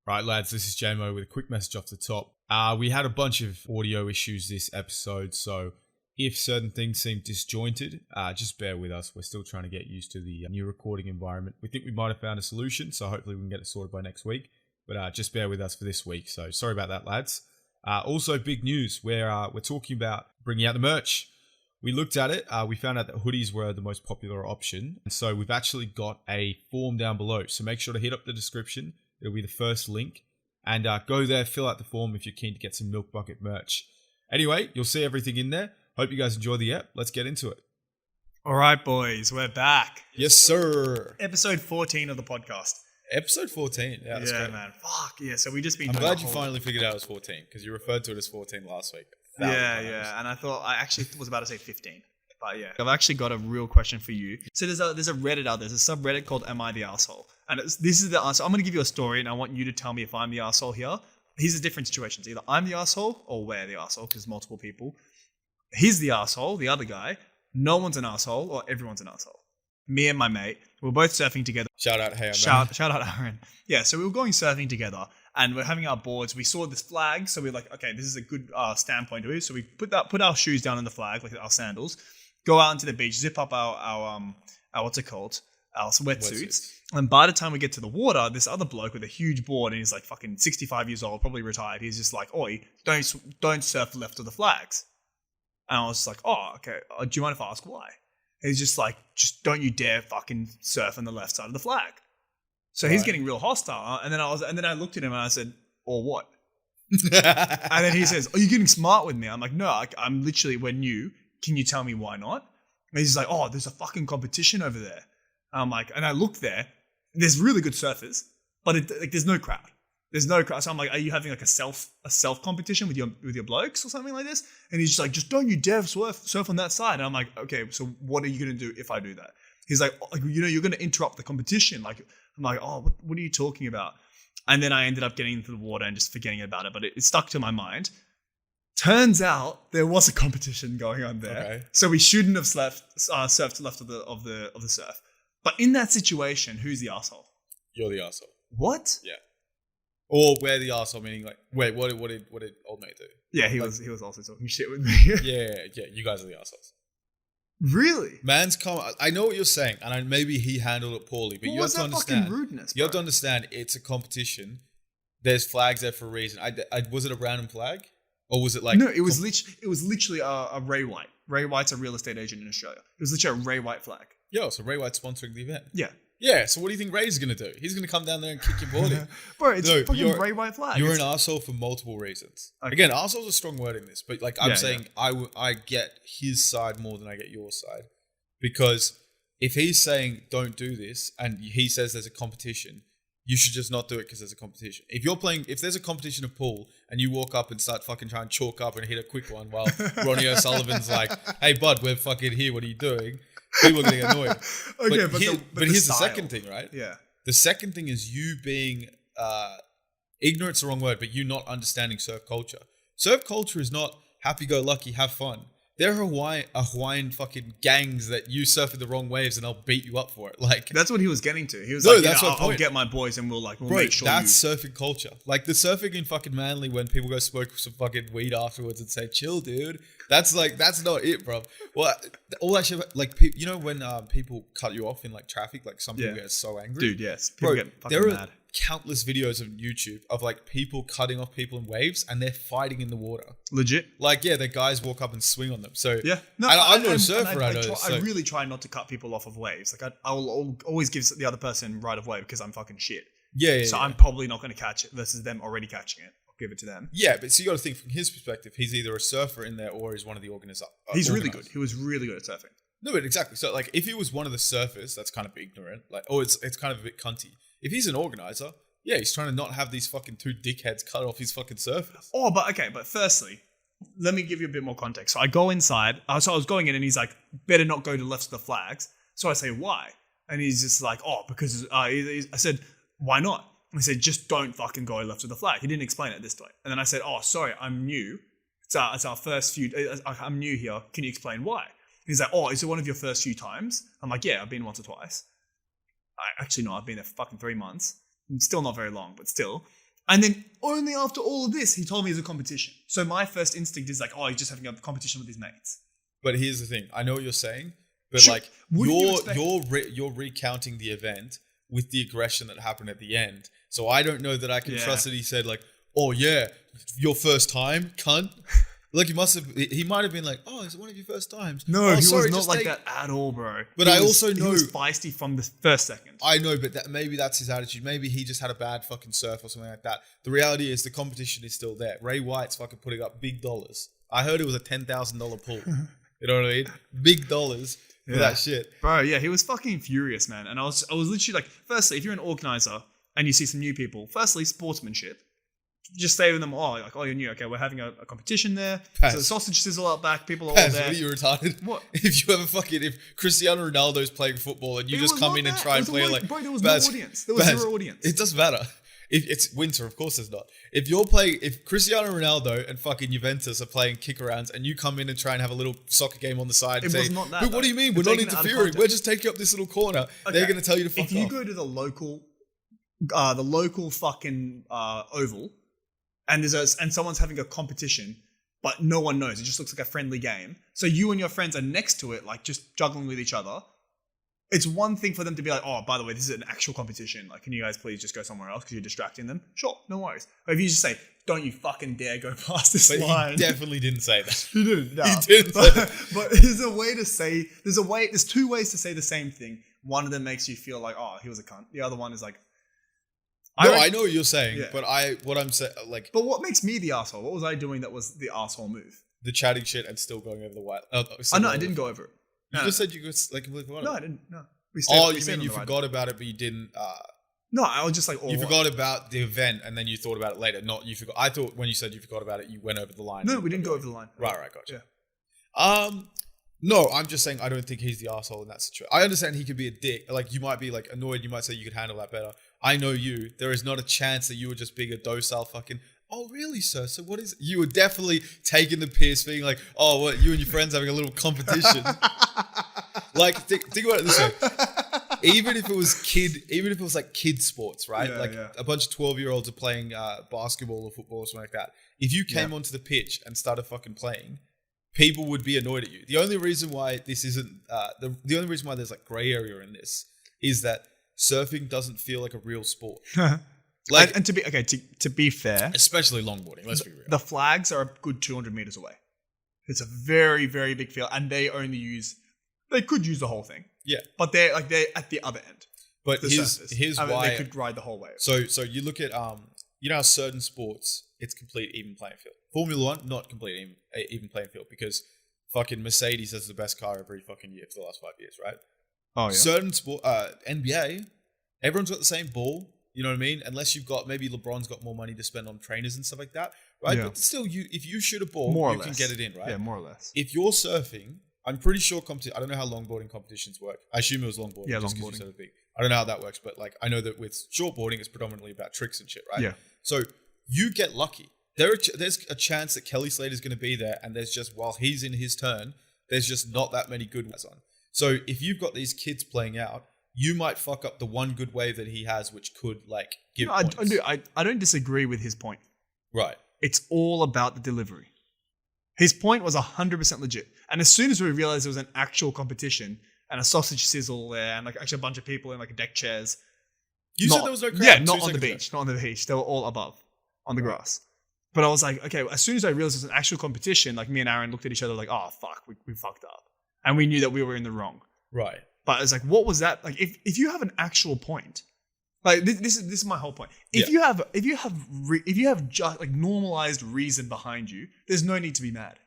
Right, lads, this is Jamo with a quick message off the top. We had a bunch of audio issues this episode, so if certain things seem disjointed, just bear with us. We're still trying to get used to the new recording environment. We think we might have found a solution, so hopefully we can get it sorted by next week. But just bear with us for this week, so sorry about that, lads. Also, big news, we're talking about bringing out the merch. We looked at it, we found out that hoodies were the most popular option, and so we've actually got a form down below, so make sure to hit up the description. It'll be the first link. And go there, fill out the form if you're keen to get some Milk Bucket merch. Anyway, you'll see everything in there. Hope you guys enjoy the app. Let's get into it. All right, boys, we're back. Yes, sir. Episode 14 of the podcast. Episode 14. Yeah, that's great. Man. Fuck, yeah. So we just been. I'm glad you finally figured out it was 14 because you referred to it as 14 last week. Yeah. And I thought I actually was about to say 15. But yeah, I've actually got a real question for you. So there's a Reddit out there. There's a subreddit called Am I the Arsehole? And this is the answer. I'm going to give you a story and I want you to tell me if I'm the arsehole here. Here's the different situations. Either I'm the arsehole or we're the arsehole because multiple people. He's the arsehole, the other guy. No one's an arsehole or everyone's an arsehole. Me and my mate, we're both surfing together. Shout out, hey, Shout out, Aaron. Yeah, so we were going surfing together and we're having our boards. We saw this flag. So we're like, okay, this is a good standpoint to it. So we put our shoes down on the flag, like our sandals. Go out into the beach, zip up our what's it called? Our wetsuits. And by the time we get to the water, this other bloke with a huge board, and he's like fucking 65 years old, probably retired. He's just like, "Oi, don't surf left of the flags." And I was just like, "Oh, okay. Do you mind if I ask why?" And he's just like, "Just don't you dare fucking surf on the left side of the flag." So he's getting real hostile. And then I looked at him and I said, "Or what?" And then he says, "Are you getting smart with me?" I'm like, "No, I'm literally, we're new. Can you tell me why not?" And he's like, "Oh, there's a fucking competition over there." I'm like, and I look there, and there's really good surfers, but there's no crowd. There's no crowd. So I'm like, "Are you having like a self competition with your blokes or something like this?" And he's just like, "Just don't you dare surf on that side." And I'm like, "Okay, so what are you gonna do if I do that?" He's like, "Oh, you're gonna interrupt the competition." Like, I'm like, "Oh, what are you talking about?" And then I ended up getting into the water and just forgetting about it, but it stuck to my mind. Turns out there was a competition going on there, okay. So we shouldn't have surfed left of the surf. But in that situation, who's the arsehole? You're the arsehole. What? Yeah. Or we're the arsehole, meaning like, wait, what did old mate do? Yeah, he was also talking shit with me. yeah, you guys are the assholes. Really? Man's come. I know what you're saying, and maybe he handled it poorly, but you have to understand. Fucking rudeness, bro? You have to understand. It's a competition. There's flags there for a reason. Was it a random flag, or was it like? No, it was literally a Ray White. Ray White's a real estate agent in Australia. It was literally a Ray White flag. Yo, so Ray White's sponsoring the event. Yeah. Yeah, so what do you think Ray's going to do? He's going to come down there and kick your board in. Bro, it's a fucking Ray White flag. You're an arsehole for multiple reasons. Okay. Again, arsehole's a strong word in this, but like I'm saying, I get his side more than I get your side. Because if he's saying don't do this and he says there's a competition, you should just not do it because there's a competition. If there's a competition of pool and you walk up and start fucking trying to chalk up and hit a quick one while Ronnie O'Sullivan's like, "Hey bud, we're fucking here, what are you doing?" People are going to get annoyed. Okay, but here's the second thing, right? Yeah. The second thing is you being, ignorant's the wrong word, but you not understanding surf culture. Surf culture is not happy-go-lucky, have fun. There are Hawaiian fucking gangs that you surf in the wrong waves and I'll beat you up for it. Like that's what he was getting to. He was I'll get my boys and we'll make sure. That's surfing culture. Like the surfing in fucking Manly when people go smoke some fucking weed afterwards and say, "Chill, dude." That's not it, bro. Well, all that shit, like when people cut you off in like traffic, like some people get so angry. Dude, yes. People get fucking there mad. Are countless videos on YouTube of like people cutting off people in waves and they're fighting in the water. Legit. Like, yeah, the guys walk up and swing on them. So yeah, no, I'm not a surfer. I really try not to cut people off of waves. Like I will always give the other person right of way because I'm fucking shit. Yeah. So I'm probably not going to catch it versus them already catching it. I'll give it to them. Yeah, but so you got to think from his perspective, he's either a surfer in there or he's one of the organizers. He's really good. He was really good at surfing. No, but exactly. So like if he was one of the surfers, that's kind of ignorant. Like, it's kind of a bit cunty. If he's an organizer, yeah, he's trying to not have these fucking two dickheads cut off his fucking surfers. Oh, but firstly, let me give you a bit more context. So I go inside. So I was going in and he's like, "Better not go to left of the flags." So I say, "Why?" And he's just like, "Oh, because," I said, "Why not?" And he said, "Just don't fucking go left of the flag." He didn't explain it this way. And then I said, "Oh, sorry, I'm new. It's our first few, I'm new here. Can you explain why?" He's like, "Oh, is it one of your first few times?" I'm like, "Yeah, I've been once or twice." Actually, no, I've been there for fucking 3 months. Still not very long, but still. And then only after all of this, he told me it's a competition. So my first instinct is like, oh, he's just having a competition with his mates. But here's the thing. I know what you're saying, but Sure. like Wouldn't you're recounting the event with the aggression that happened at the end. So I don't know that I can trust that he said like, oh yeah, your first time, cunt. Like he might have been like, oh, is it one of your first times? No, oh, he sorry, was not like take... that at all, bro. But I also know he was feisty from the first second. I know, but maybe that's his attitude. Maybe he just had a bad fucking surf or something like that. The reality is the competition is still there. Ray White's fucking putting up big dollars. I heard it was a $10,000 pool. You know what I mean? Big dollars for that shit. Bro, yeah, he was fucking furious, man. And I was literally like, firstly, if you're an organizer and you see some new people, firstly, sportsmanship. Just say to them, you're new. Okay, we're having a competition there. Pass. So the sausage sizzle out back. People are Pass, all there. what are you retarded? What? If Cristiano Ronaldo's playing football and you just come in and try and play like... Bro, there was no audience. There was zero audience. It doesn't matter. If it's winter, of course there's not. If Cristiano Ronaldo and fucking Juventus are playing kick-arounds and you come in and try and have a little soccer game on the side and was not that, but what do you mean? We're not interfering. We're just taking up this little corner. Okay. They're going to tell you to fuck off. If you go to the local fucking oval... And and someone's having a competition, but no one knows. It just looks like a friendly game. So you and your friends are next to it, like just juggling with each other. It's one thing for them to be like, oh, by the way, this is an actual competition. Like, can you guys please just go somewhere else because you're distracting them? Sure, no worries. But if you just say, don't you fucking dare go past this line. He definitely didn't say that. He didn't. No. He didn't say that. But there's two ways to say the same thing. One of them makes you feel like, oh, he was a cunt. The other one is like, I know what you're saying, but what I'm saying, like... But what makes me the asshole? What was I doing that was the asshole move? The chatting shit and still going over the white... No, I didn't go over it. You just said you could, like, completely forgot No, about I didn't. No. You mean you forgot about it, but you didn't... No, I was just like... you forgot about the event and then you thought about it later. Not you forgot... I thought when you said you forgot about it, you went over the line. No, we didn't go over the line. Right, gotcha. Yeah. No, I'm just saying I don't think he's the asshole in that situation. I understand he could be a dick. Like, you might be, like, annoyed. You might say you could handle that better. I know you. There is not a chance that you were just being a docile fucking, oh, really, sir? So what is it? You were definitely taking the piss, being like, oh, what, you and your friends having a little competition. Like, think about it this way. Even if it was like kid sports, right? A bunch of 12-year-olds are playing basketball or football or something like that. If you came onto the pitch and started fucking playing, people would be annoyed at you. The only reason why this isn't, the only reason why there's like gray area in this is that surfing doesn't feel like a real sport. Like, and to be fair, especially longboarding. Let's be real. The flags are a good 200 meters away. It's a very, very big field, and they could use the whole thing. Yeah, but they're at the other end. But here's why they could ride the whole wave. So you look at you know how certain sports it's complete even playing field. Formula One, not complete even playing field because fucking Mercedes has the best car every fucking year for the last 5 years, right? Oh yeah. Certain sport, NBA, everyone's got the same ball. You know what I mean? Unless you've got maybe LeBron's got more money to spend on trainers and stuff like that, right? Yeah. But still, if you shoot a ball, you can get it in, right? Yeah, more or less. If you're surfing, I'm pretty sure I don't know how longboarding competitions work. I assume it was longboarding. Yeah, just longboarding. You said it big. I don't know how that works, but like I know that with shortboarding, it's predominantly about tricks and shit, right? Yeah. So you get lucky. There's a chance that Kelly Slater's going to be there, and there's just while he's in his turn, there's just not that many good ones on. So if you've got these kids playing out, you might fuck up the one good wave that he has, which could like give points. I don't disagree with his point. Right. It's all about the delivery. His point was 100% legit. And as soon as we realized it was an actual competition and a sausage sizzle there and like actually a bunch of people in like deck chairs. You said there was no crowd. Yeah, not on the beach. Not on the beach. They were all above on the grass. But I was like, okay, as soon as I realized it was an actual competition, like me and Aaron looked at each other like, oh, fuck, we fucked up. And we knew that we were in the wrong. Right. But it's like, what was that? Like, if you have an actual point, like this is my whole point. If you have just like normalized reason behind you, there's no need to be mad.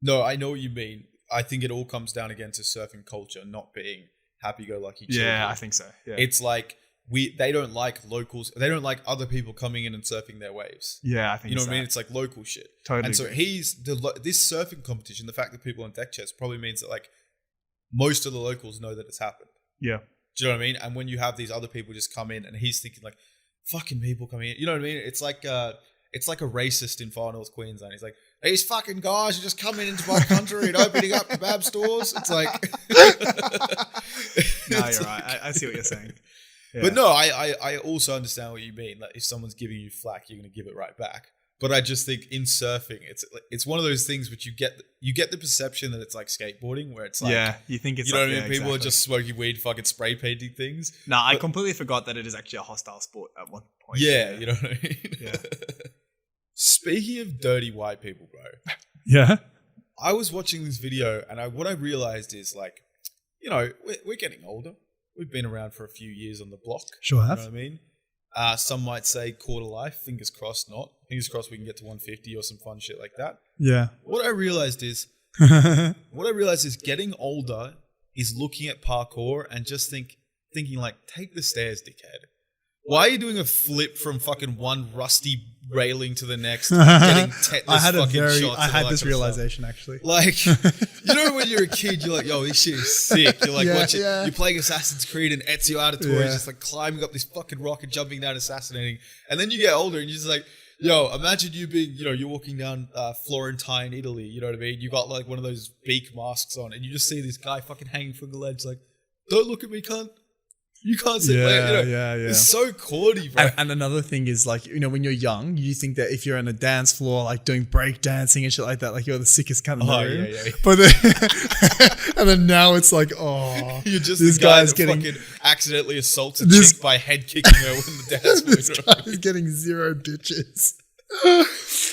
No, I know what you mean. I think it all comes down again to surfing culture not being happy-go-lucky children. Yeah, I think so. Yeah. It's like they don't like locals. They don't like other people coming in and surfing their waves. Yeah, I think you know what I mean. It's like local shit. Totally. And so this surfing competition. The fact that people on deck chairs probably means that like most of the locals know that it's happened. Yeah. Do you know what I mean? And when you have these other people just come in and he's thinking like, fucking people coming in. You know what I mean? It's like a racist in Far North Queensland. He's like, these fucking guys are just coming into my country and opening up kebab stores. It's like... No, you're right. I see what you're saying. Yeah. But no, I also understand what you mean. Like if someone's giving you flack, you're going to give it right back. But I just think in surfing, it's one of those things which you get the perception that it's like skateboarding, where it's like, yeah, you think it's you know like, what I mean? yeah, People are exactly. just smoking weed, fucking spray painting things. No, I completely forgot that it is actually a hostile sport at one point. Yeah, you know what I mean? Yeah. Speaking of dirty white people, bro, Yeah. I was watching this video and what I realized is like, you know, we're getting older. We've been around for a few years on the block. Sure You have. know what I mean? Some might say quarter life. Fingers crossed not. Fingers crossed we can get to 150 or some fun shit like that. Yeah. What I realized is getting older is looking at parkour and just thinking like, take the stairs, dickhead. Why are you doing a flip from fucking one rusty railing to the next, getting tetanus I had shots? I had and this all that kind of realization actually. stuff? Like, you know when you're a kid, you're like, yo, this shit is sick. You're like watching, you're playing Assassin's Creed and Ezio Auditore is just like climbing up this fucking rock and jumping down, assassinating. And then you get older and you're just like, yo, imagine you being, you know, you're walking down Florentine, Italy, you know what I mean? You got like one of those beak masks on and you just see this guy fucking hanging from the ledge like, don't look at me, cunt. You can't sit there. You know, it's so corny, bro. And another thing is like, you know, when you're young, you think that if you're on a dance floor, like doing break dancing and shit like that, like you're the sickest cunt in the room. Yeah. But then, and then now it's like, oh, you're just this the guy guy's that getting fucking accidentally assaults a chick by head kicking her when the dance this moves. guy is getting 0 bitches.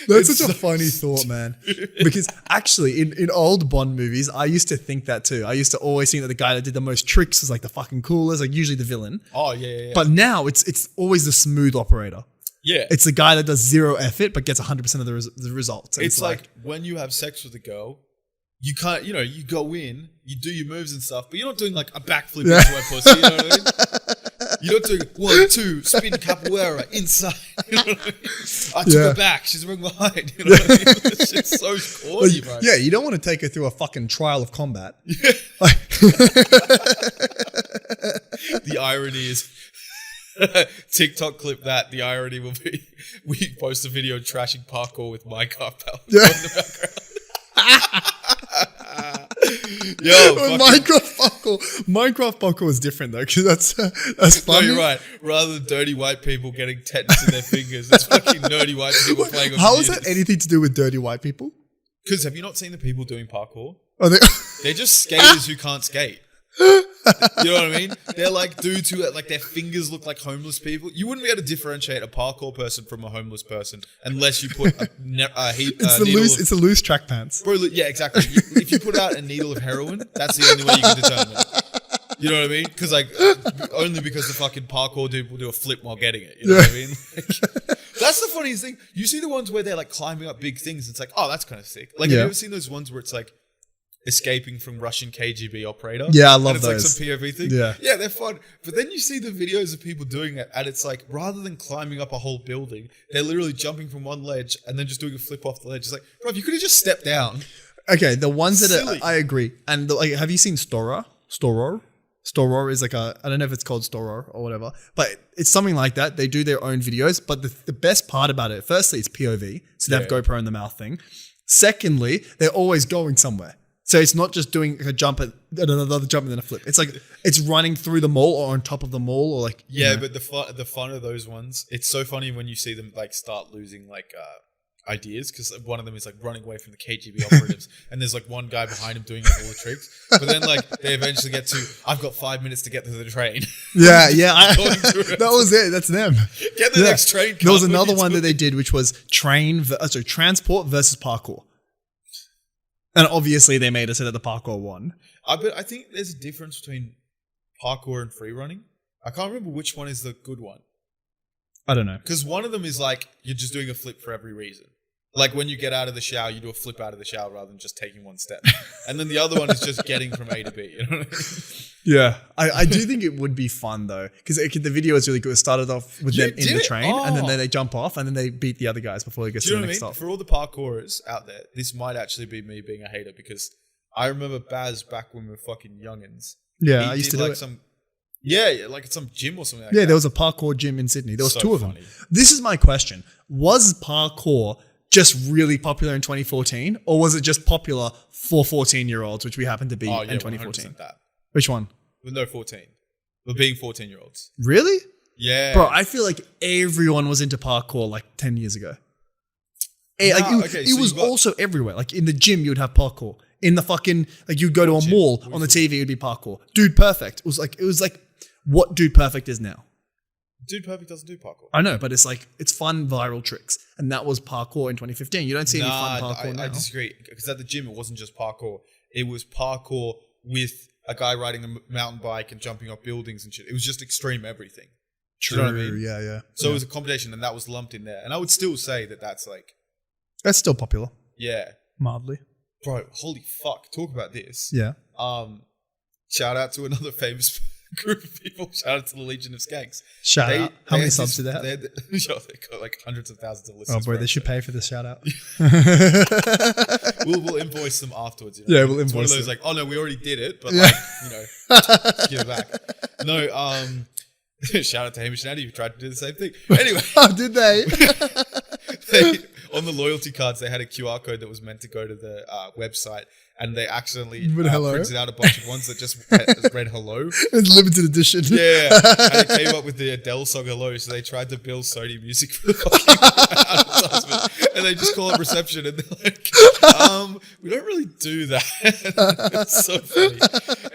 That's such a funny thought, man. Because actually, in old Bond movies, I used to think that too. I used to always think that the guy that did the most tricks was like the fucking coolest, like usually the villain. Oh, yeah. But now it's always the smooth operator. Yeah. It's the guy that does 0 effort but gets 100% of the results. And It's like when you have sex with a girl, you can't, you know, you go in, you do your moves and stuff, but you're not doing like a backflip into her pussy, you know what I mean? You're not doing 1, 2, spin capoeira inside. You know what I mean? I took her back. She's running behind. You know what I mean? This shit's so corny, bro. Yeah, you don't want to take her through a fucking trial of combat. Yeah. The irony is, TikTok clip that. The irony will be, we post a video trashing parkour with Minecraft pals in the background. Yo, Minecraft parkour is different though, because that's funny. No, you're right. Rather than dirty white people getting tetanus in their fingers, it's fucking nerdy white people playing on How is computers. that anything to do with dirty white people? Because have you not seen the people doing parkour? Are they? They're just skaters who can't skate. You know what I mean? They're like dudes who like their fingers look like homeless people. You wouldn't be able to differentiate a parkour person from a homeless person unless you put a needle. It's the loose track pants. Bro, yeah, exactly. If you put out a needle of heroin, that's the only way you can determine. You know what I mean? Because like only because the fucking parkour dude will do a flip while getting it. You know what I mean? Like, that's the funniest thing. You see the ones where they're like climbing up big things. It's like, oh, that's kind of sick. Like, have you ever seen those ones where it's like escaping from Russian KGB operator? Yeah, I love and it's those. like some POV thing. Yeah, they're fun. But then you see the videos of people doing it, and it's like rather than climbing up a whole building, they're literally jumping from one ledge and then just doing a flip off the ledge. It's like, bro, you could have just stepped down. Okay, the ones that Silly. I agree. And like, have you seen Storor? Storor is like I don't know if it's called Storor or whatever, but it's something like that. They do their own videos, but the best part about it, firstly, it's POV, so they have GoPro in the mouth thing. Secondly, they're always going somewhere. So it's not just doing a jump at another jump and then a flip. It's like it's running through the mall or on top of the mall or like But the fun of those ones, it's so funny when you see them like start losing like ideas, because one of them is like running away from the KGB operatives and there's like one guy behind him doing all the tricks, but then like they eventually get to, I've got 5 minutes to get to the train. That was it. That's them. Get the next train. There was another one that they did, which was transport versus parkour. And obviously they made us it at the parkour one. But I think there's a difference between parkour and free running. I can't remember which one is the good one. I don't know. Because one of them is like, you're just doing a flip for every reason. Like when you get out of the shower, you do a flip out of the shower rather than just taking one step. And then the other one is just getting from A to B. You know what I mean? Yeah. I do think it would be fun though. Because the video is really good. It started off with them in the train and then they jump off and then they beat the other guys before they get to the next stop. For all the parkourers out there, this might actually be me being a hater, because I remember Baz back when we were fucking youngins. Yeah, I used to do like it. like at some gym or something like that. Yeah, there was a parkour gym in Sydney. There was So two of funny. them. This is my question. Was parkour just really popular in 2014 or was it just popular for 14-year-olds, which we happen to be in 2014? 100% that. Which one? With no 14. for being 14-year-olds. Really? Yeah. Bro, I feel like everyone was into parkour like 10 years ago. It was also everywhere. Like in the gym, you would have parkour. In the fucking, like you'd go to a mall, on the TV, it would be parkour. Dude Perfect. It was like what Dude Perfect is now. Dude Perfect doesn't do parkour. I know, but it's fun viral tricks. And that was parkour in 2015. You don't see any fun parkour now. I disagree. Because at the gym, it wasn't just parkour. It was parkour with a guy riding a mountain bike and jumping off buildings and shit. It was just extreme everything. True. Do you know what I mean? Yeah. So it was a combination, and that was lumped in there. And I would still say that that's like... That's still popular. Yeah. Mildly. Bro, holy fuck. Talk about this. Yeah. Shout out to another famous group of people. Shout out to the Legion of Skanks. Shout out. How many subs do they have? They got like hundreds of thousands of listeners. Oh, bro, they should pay for the shout out. We'll invoice them afterwards. Yeah, we'll it's invoice one of those them. like, oh no, we already did it, but like, give it back. No, shout out to Hamish and Andy who tried to do the same thing. Anyway. Oh, did they? On the loyalty cards, they had a QR code that was meant to go to the website, and they accidentally printed out a bunch of ones that just read hello. It's limited edition. Yeah. And it came up with the Adele song Hello, so they tried to bill Sony Music for the fucking advertisement. And they just call it reception, and they're like, we don't really do that. It's so funny.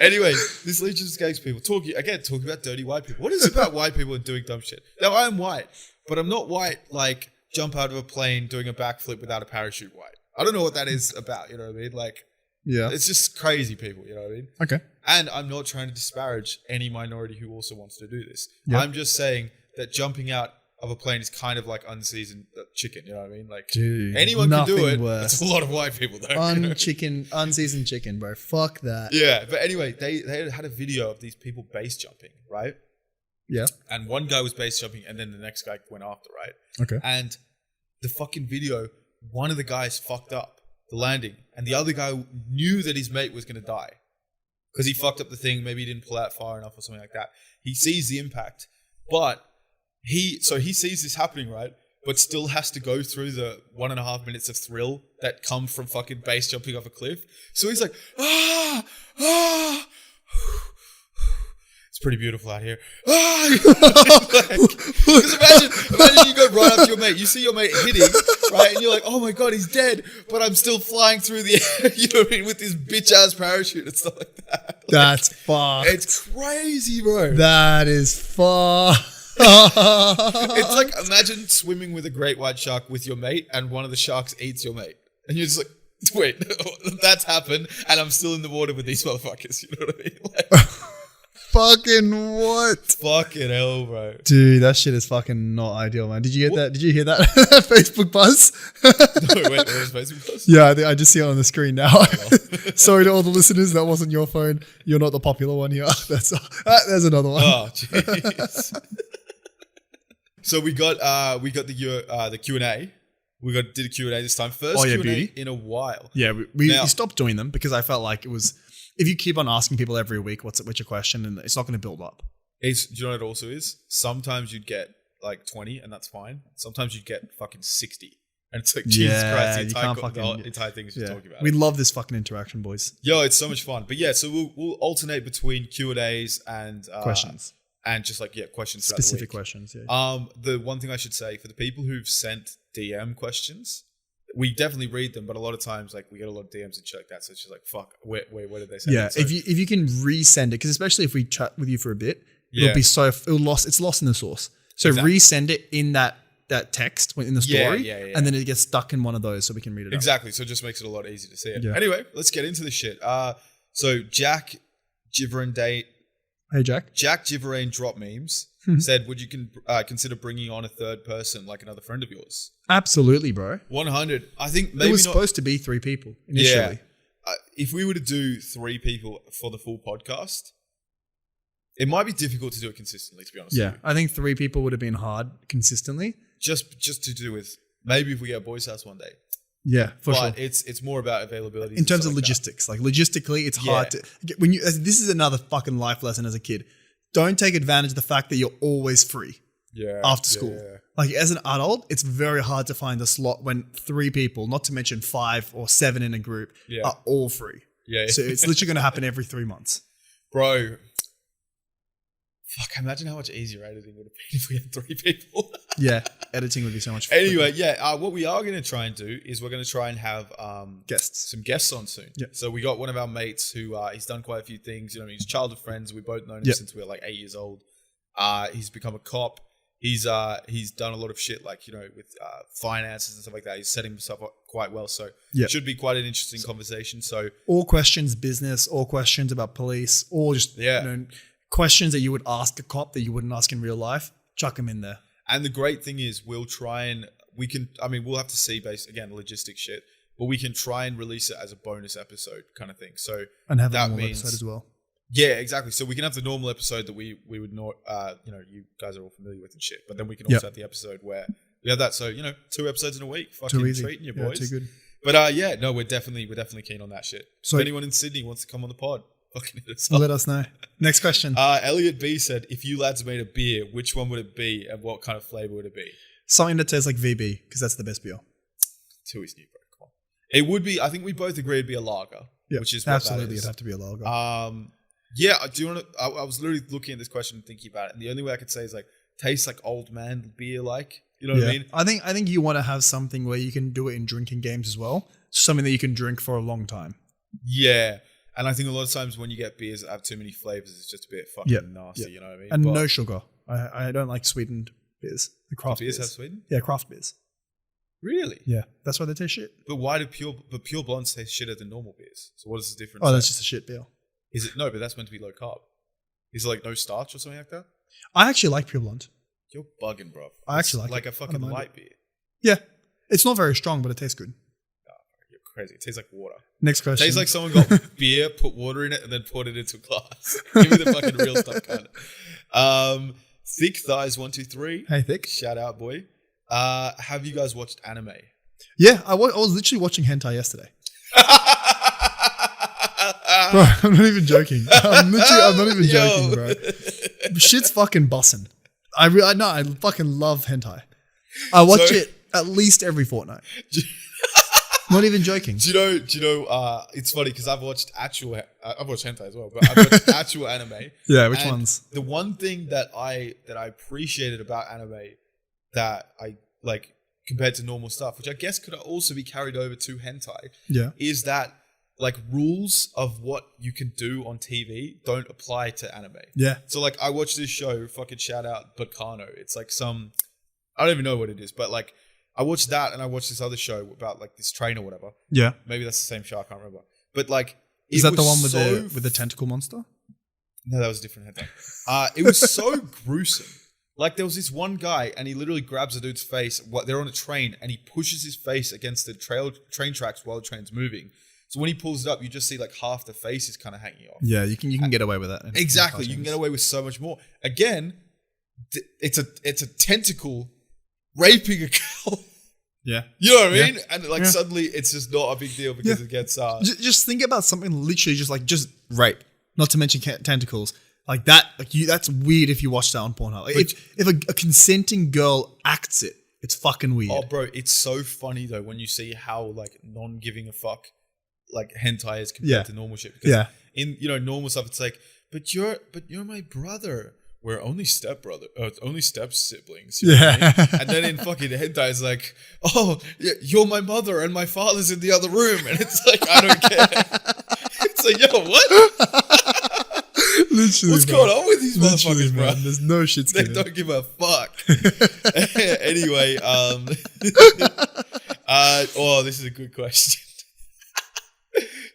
Anyway, this Legion of Skanks people talking about dirty white people. What is it about white people and doing dumb shit? Now, I am white, but I'm not white like jump out of a plane doing a backflip without a parachute white. I don't know what that is about, you know what I mean? Like, yeah, it's just crazy people, you know what I mean? Okay. And I'm not trying to disparage any minority who also wants to do this. Yep. I'm just saying that jumping out of a plane is kind of like unseasoned chicken, you know what I mean? Like, dude, anyone can do it. Worse. It's a lot of white people though. Unseasoned chicken, bro. Fuck that. Yeah, but anyway, they had a video of these people base jumping, right? Yeah. And one guy was base jumping, and then the next guy went after, right? Okay. And the fucking video, one of the guys fucked up the landing, and the other guy knew that his mate was going to die because he fucked up the thing. Maybe he didn't pull out far enough or something like that. He sees the impact, but he sees this happening, right? But still has to go through the 1.5 minutes of thrill that come from fucking base jumping off a cliff. So he's like, it's pretty beautiful out here. Because imagine you go right up to your mate. You see your mate hitting, right? And you're like, oh my God, he's dead. But I'm still flying through the air, you know what I mean? With this bitch ass parachute and stuff like that. That's fucked. It's crazy, bro. That is fucked. It's like, imagine swimming with a great white shark with your mate and one of the sharks eats your mate. And you're just like, wait, that's happened and I'm still in the water with these motherfuckers. You know what I mean? Like, fucking what? Fucking hell, bro. Dude, that shit is fucking not ideal, man. Did you get that? Did you hear that Facebook buzz? No, wait, there was Facebook buzz? Yeah, I just see it on the screen now. Sorry to all the listeners, that wasn't your phone. You're not the popular one here. There's another one. Oh, jeez. So we got the Q&A. Did a Q&A this time. First Q&A beauty. in a while. Yeah, we stopped doing them because I felt like it was, if you keep on asking people every week what's your question, and it's not going to build up. Do you know what it also is? Sometimes you'd get like 20 and that's fine. Sometimes you'd get fucking 60. And it's like, Jesus Christ, the entire thing is just talking about it. We love this fucking interaction, boys. Yo, it's so much fun. But yeah, so we'll alternate between Q&As and questions. And just like, questions. Specific questions, yeah. The one thing I should say, for the people who've sent DM questions, we definitely read them, but a lot of times, like, we get a lot of DMs and shit like that. So it's just like, fuck, where did they send it? Yeah, So, if you can resend it, because especially if we chat with you for a bit, Yeah. it's lost in the source. So Exactly. resend it in that text in the story, Yeah. and then it gets stuck in one of those so we can read it out. Exactly. So it just makes it a lot easier to see it. Yeah. Anyway, let's get into the shit. So Jack Giverane Hey, Jack. Drop Memes said, would you consider bringing on a third person, like another friend of yours? Absolutely, bro. 100. I think maybe It was not. supposed to be 3 people initially. Yeah. If we were to do 3 people for the full podcast, it might be difficult to do it consistently, to be honest Yeah, with you. I think 3 people would have been hard consistently. Just to do with, maybe if we get a boys' house one day. Yeah, for But sure. it's more about availability. In terms of logistics, like logistically, it's hard to get when you. This is another fucking life lesson as a kid. Don't take advantage of the fact that you're always free after school. Yeah. Like as an adult, it's very hard to find a slot when 3 people, not to mention 5 or 7 in a group, are all free. Yeah. So it's literally going to happen every 3 months. Bro, Fuck, imagine how much easier editing would have been if we had 3 people. Yeah, editing would be so much fun. Anyway, what we are going to try and do is we're going to try and have guests. Some guests on soon. Yeah. So we got one of our mates who he's done quite a few things. You know, he's childhood friends. We've both known him since we were like 8 years old. He's become a cop. He's done a lot of shit like, you know, with finances and stuff like that. He's setting himself up quite well. So it should be quite an interesting conversation. So all questions business, all questions about police, all just you know, questions that you would ask a cop that you wouldn't ask in real life, chuck them in there. And the great thing is we'll have to see again, logistic shit, but we can try and release it as a bonus episode kind of thing. So and have a normal episode as well. Yeah, exactly. So we can have the normal episode that we would not, you know, you guys are all familiar with and shit. But then we can also have the episode where we have that. So, you know, 2 episodes in a week. Fucking treating you boys. Too good. But we're definitely keen on that shit. So if anyone in Sydney wants to come on the pod, fucking hit us up. Let us know. Next question. Elliot B said, if you lads made a beer, which one would it be and what kind of flavor would it be? Something that tastes like VB, because that's the best beer. 2 is new, bro. Come on. It would be, I think we both agree it'd be a lager. Yeah, which is what absolutely that is. It'd have to be a lager. Yeah, I was literally looking at this question and thinking about it, and the only way I could say is like tastes like old man beer, like, you know what I mean? I think you want to have something where you can do it in drinking games as well, something that you can drink for a long time. Yeah, and I think a lot of times when you get beers that have too many flavors, it's just a bit fucking nasty. You know what I mean? And no sugar. I don't like sweetened beers. The craft beers have sweetened? Yeah, craft beers. Really? Yeah, that's why they taste shit. But why do pure blondes taste shitter than normal beers? So what is the difference? Oh, that's just a shit beer. Is it? No, but that's meant to be low carb. Is it like no starch or something like that? I actually like Pure Blonde. You're bugging, bro. I actually like a fucking light beer. Yeah. It's not very strong, but it tastes good. Oh, you're crazy. It tastes like water. Next question. It tastes like someone got beer, put water in it, and then poured it into a glass. Give me the fucking real stuff, kind of. Thick Thighs 123. Hey, Thick. Shout out, boy. Have you guys watched anime? Yeah, I was literally watching hentai yesterday. Bro, I'm not even joking. I'm not even joking, bro. Shit's fucking bussin'. I fucking love hentai. I watch it at least every fortnight. Not even joking. Do you know? It's funny because I've watched hentai as well, but I've watched actual anime. Yeah, which ones? The one thing that I appreciated about anime that I like compared to normal stuff, which I guess could also be carried over to hentai, is that like rules of what you can do on TV don't apply to anime. Yeah. So like I watched this show, fucking shout out Bacano. It's like I don't even know what it is, but like I watched that and I watched this other show about like this train or whatever. Yeah. Maybe that's the same show, I can't remember. But like is that the one with the tentacle monster? No, that was a different hentai. It was so gruesome. Like there was this one guy and he literally grabs a dude's face. They're on a train and he pushes his face against the train tracks while the train's moving. So when he pulls it up, you just see like half the face is kind of hanging off. Yeah, you can get away with that. Exactly, you can get away with so much more. Again, it's a tentacle raping a girl. Yeah, you know what I mean. And like suddenly, it's just not a big deal because it gets. Just think about something literally just rape. Not to mention tentacles like that. Like that's weird if you watch that on Pornhub. Like if a consenting girl acts it, it's fucking weird. Oh, bro, it's so funny though when you see how like non-giving a fuck like hentai is compared to normal shit. Because in normal stuff, it's like, but you're my brother. We're only step siblings. You know what I mean? And then in fucking hentai, it's like, oh, you're my mother and my father's in the other room, and it's like I don't care. It's like, yo, what? Literally, what's going on with these motherfuckers, bro? There's no shit. They don't give a fuck. Anyway, this is a good question.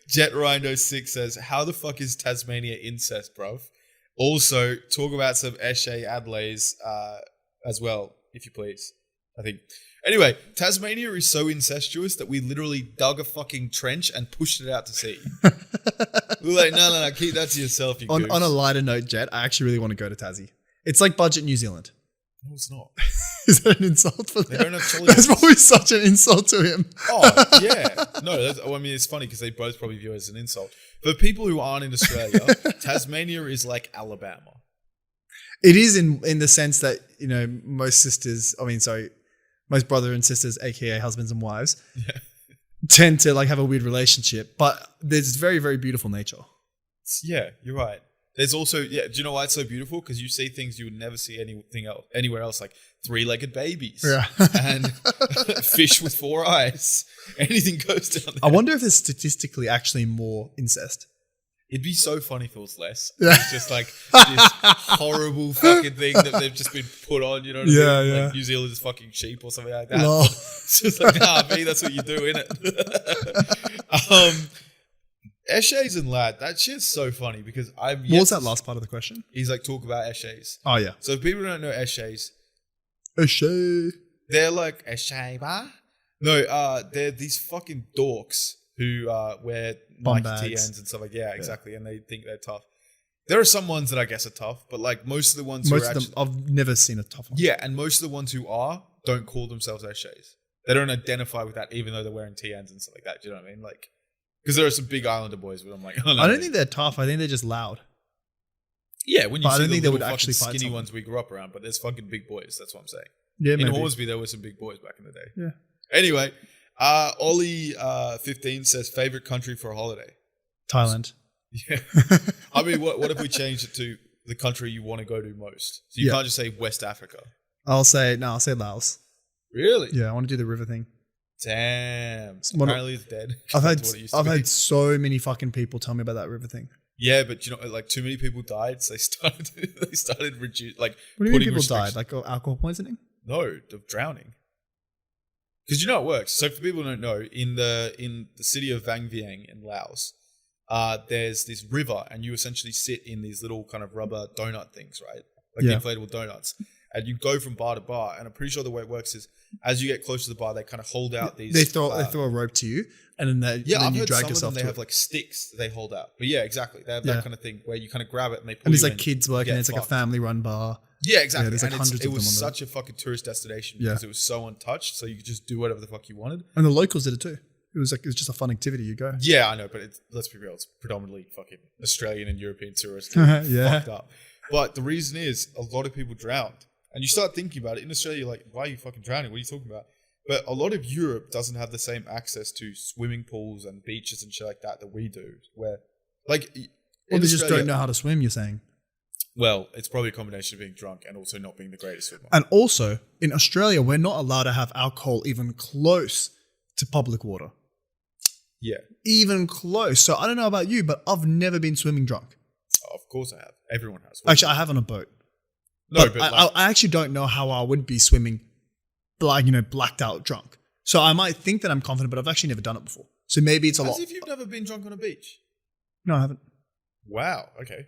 Jet Rhino 6 says, how the fuck is Tasmania incest, bruv? Also, talk about some Eshe Adelays as well, if you please. I think. Anyway, Tasmania is so incestuous that we literally dug a fucking trench and pushed it out to sea. We were like, no, keep that to yourself, you goose. On a lighter note, Jet, I actually really want to go to Tassie. It's like budget New Zealand. No, it's not. Is that an insult for them? They don't have trolley. That's probably such an insult to him. Oh, yeah. No, I mean, it's funny because they both probably view it as an insult. For people who aren't in Australia, Tasmania is like Alabama. It is in the sense that, most brother and sisters, aka husbands and wives, tend to like have a weird relationship, but there's very, very beautiful nature. Yeah, you're right. There's also, do you know why it's so beautiful? Because you see things you would never see anywhere else, like 3-legged babies and fish with 4 eyes. Anything goes down there. I wonder if there's statistically actually more incest. It'd be so funny if it was less. It's just like this horrible fucking thing that they've just been put on, you know what I mean? Like New Zealand's fucking sheep or something like that. No. It's just like, B, that's what you do, innit? Eshays and lad, that shit's so funny because I've What was that last part of the question? He's like, talk about eshays. Oh, yeah. So if people don't know eshays, Eshay. they're like, eshay, ba? No, they're these fucking dorks who wear Bum Nike bags. TNs and stuff like exactly, and they think they're tough. There are some ones that I guess are tough, but like most of the ones who are actually, I've never seen a tough one. yeah, and most of the ones who are don't call themselves eshays. They don't identify with that, even though they're wearing TNs and stuff like that. Do you know what I mean? Like, because there are some big Islander boys, but I'm like, oh, no, I don't think they're tough. I think they're just loud. Yeah, when you But I see don't the think they would little actually fucking fight skinny someone. ones we grew up around, but there's fucking big boys. That's what I'm saying. Yeah, In maybe. Hornsby, there were some big boys back in the day. Yeah. Anyway, Ollie 15 says favorite country for a holiday. Thailand. Yeah. I mean, what if we changed it to the country you want to go to most? So you can't just say West Africa. I'll say Laos. Really? Yeah, I want to do the river thing. Damn. What- Apparently it's dead. I've That's what it used to be. had so many fucking people tell me about that river thing. Yeah, but you know, like too many people died, so they started reduce like. What do you mean putting people died? restrictions- Like alcohol poisoning? No, of drowning. Because you know how it works. So for people who don't know, in the city of Vang Vieng in Laos, there's this river, and you essentially sit in these little kind of rubber donut things, right? Like the inflatable donuts, and you go from bar to bar. And I'm pretty sure the way it works is, as you get close to the bar, they kind of hold out these. They throw a rope to you, and then I've you heard drag some of yourself them. They to have it. like sticks that they hold out. But yeah, exactly. They have that kind of thing where you kind of grab it and they pull And there's you like in, kids working. get It's like a fucked. family-run bar. Yeah, exactly. there's like and hundreds it of was them on such a fucking tourist destination Yeah. because it was so untouched, so you could just do whatever the fuck you wanted. And the locals did it too. It was just a fun activity. You go. Yeah, I know, but let's be real, it's predominantly fucking Australian and European tourists. Yeah. Fucked up. But the reason is a lot of people drowned. And you start thinking about it. In Australia, you're like, why are you fucking drowning? What are you talking about? But a lot of Europe doesn't have the same access to swimming pools and beaches and shit like that we do. Where, like, Or in they just Australia- don't know how to swim. You're saying. Well, it's probably a combination of being drunk and also not being the greatest swimmer. And also in Australia, we're not allowed to have alcohol even close to public water. Yeah, Even close. So I don't know about you, but I've never been swimming drunk. of course I have. Everyone has. Actually, I have on a boat. No, But I actually don't know how I would be swimming, like, blacked out drunk. So I might think that I'm confident, but I've actually never done it before. So maybe it's a as lot. if you've never been drunk on a beach. No, I haven't. Wow. Okay.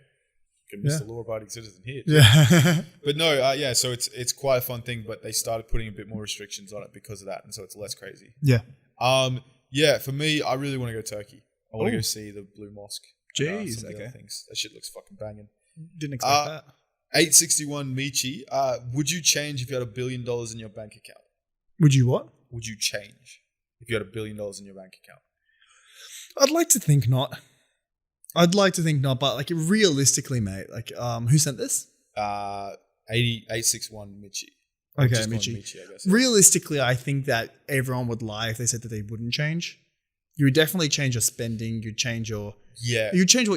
Can miss Yeah. the law-abiding citizen here. Yeah. But no, yeah. So it's quite a fun thing, but they started putting a bit more restrictions on it because of that, and so it's less crazy. Yeah. Yeah. For me, I really want to go Turkey. I want to Ooh. go see the Blue Mosque. Jeez, some of the okay. other things. That shit looks fucking banging. Didn't expect that. 861 Michi. Would you change if you had $1 billion in your bank account? Would you what? Would you change if you had $1 billion in your bank account? I'd like to think not. But like realistically, mate, like who sent this? 861 Michi. Okay, Just Michi. I guess. Realistically, I think that everyone would lie if they said that they wouldn't change. You would definitely change your spending. You'd change what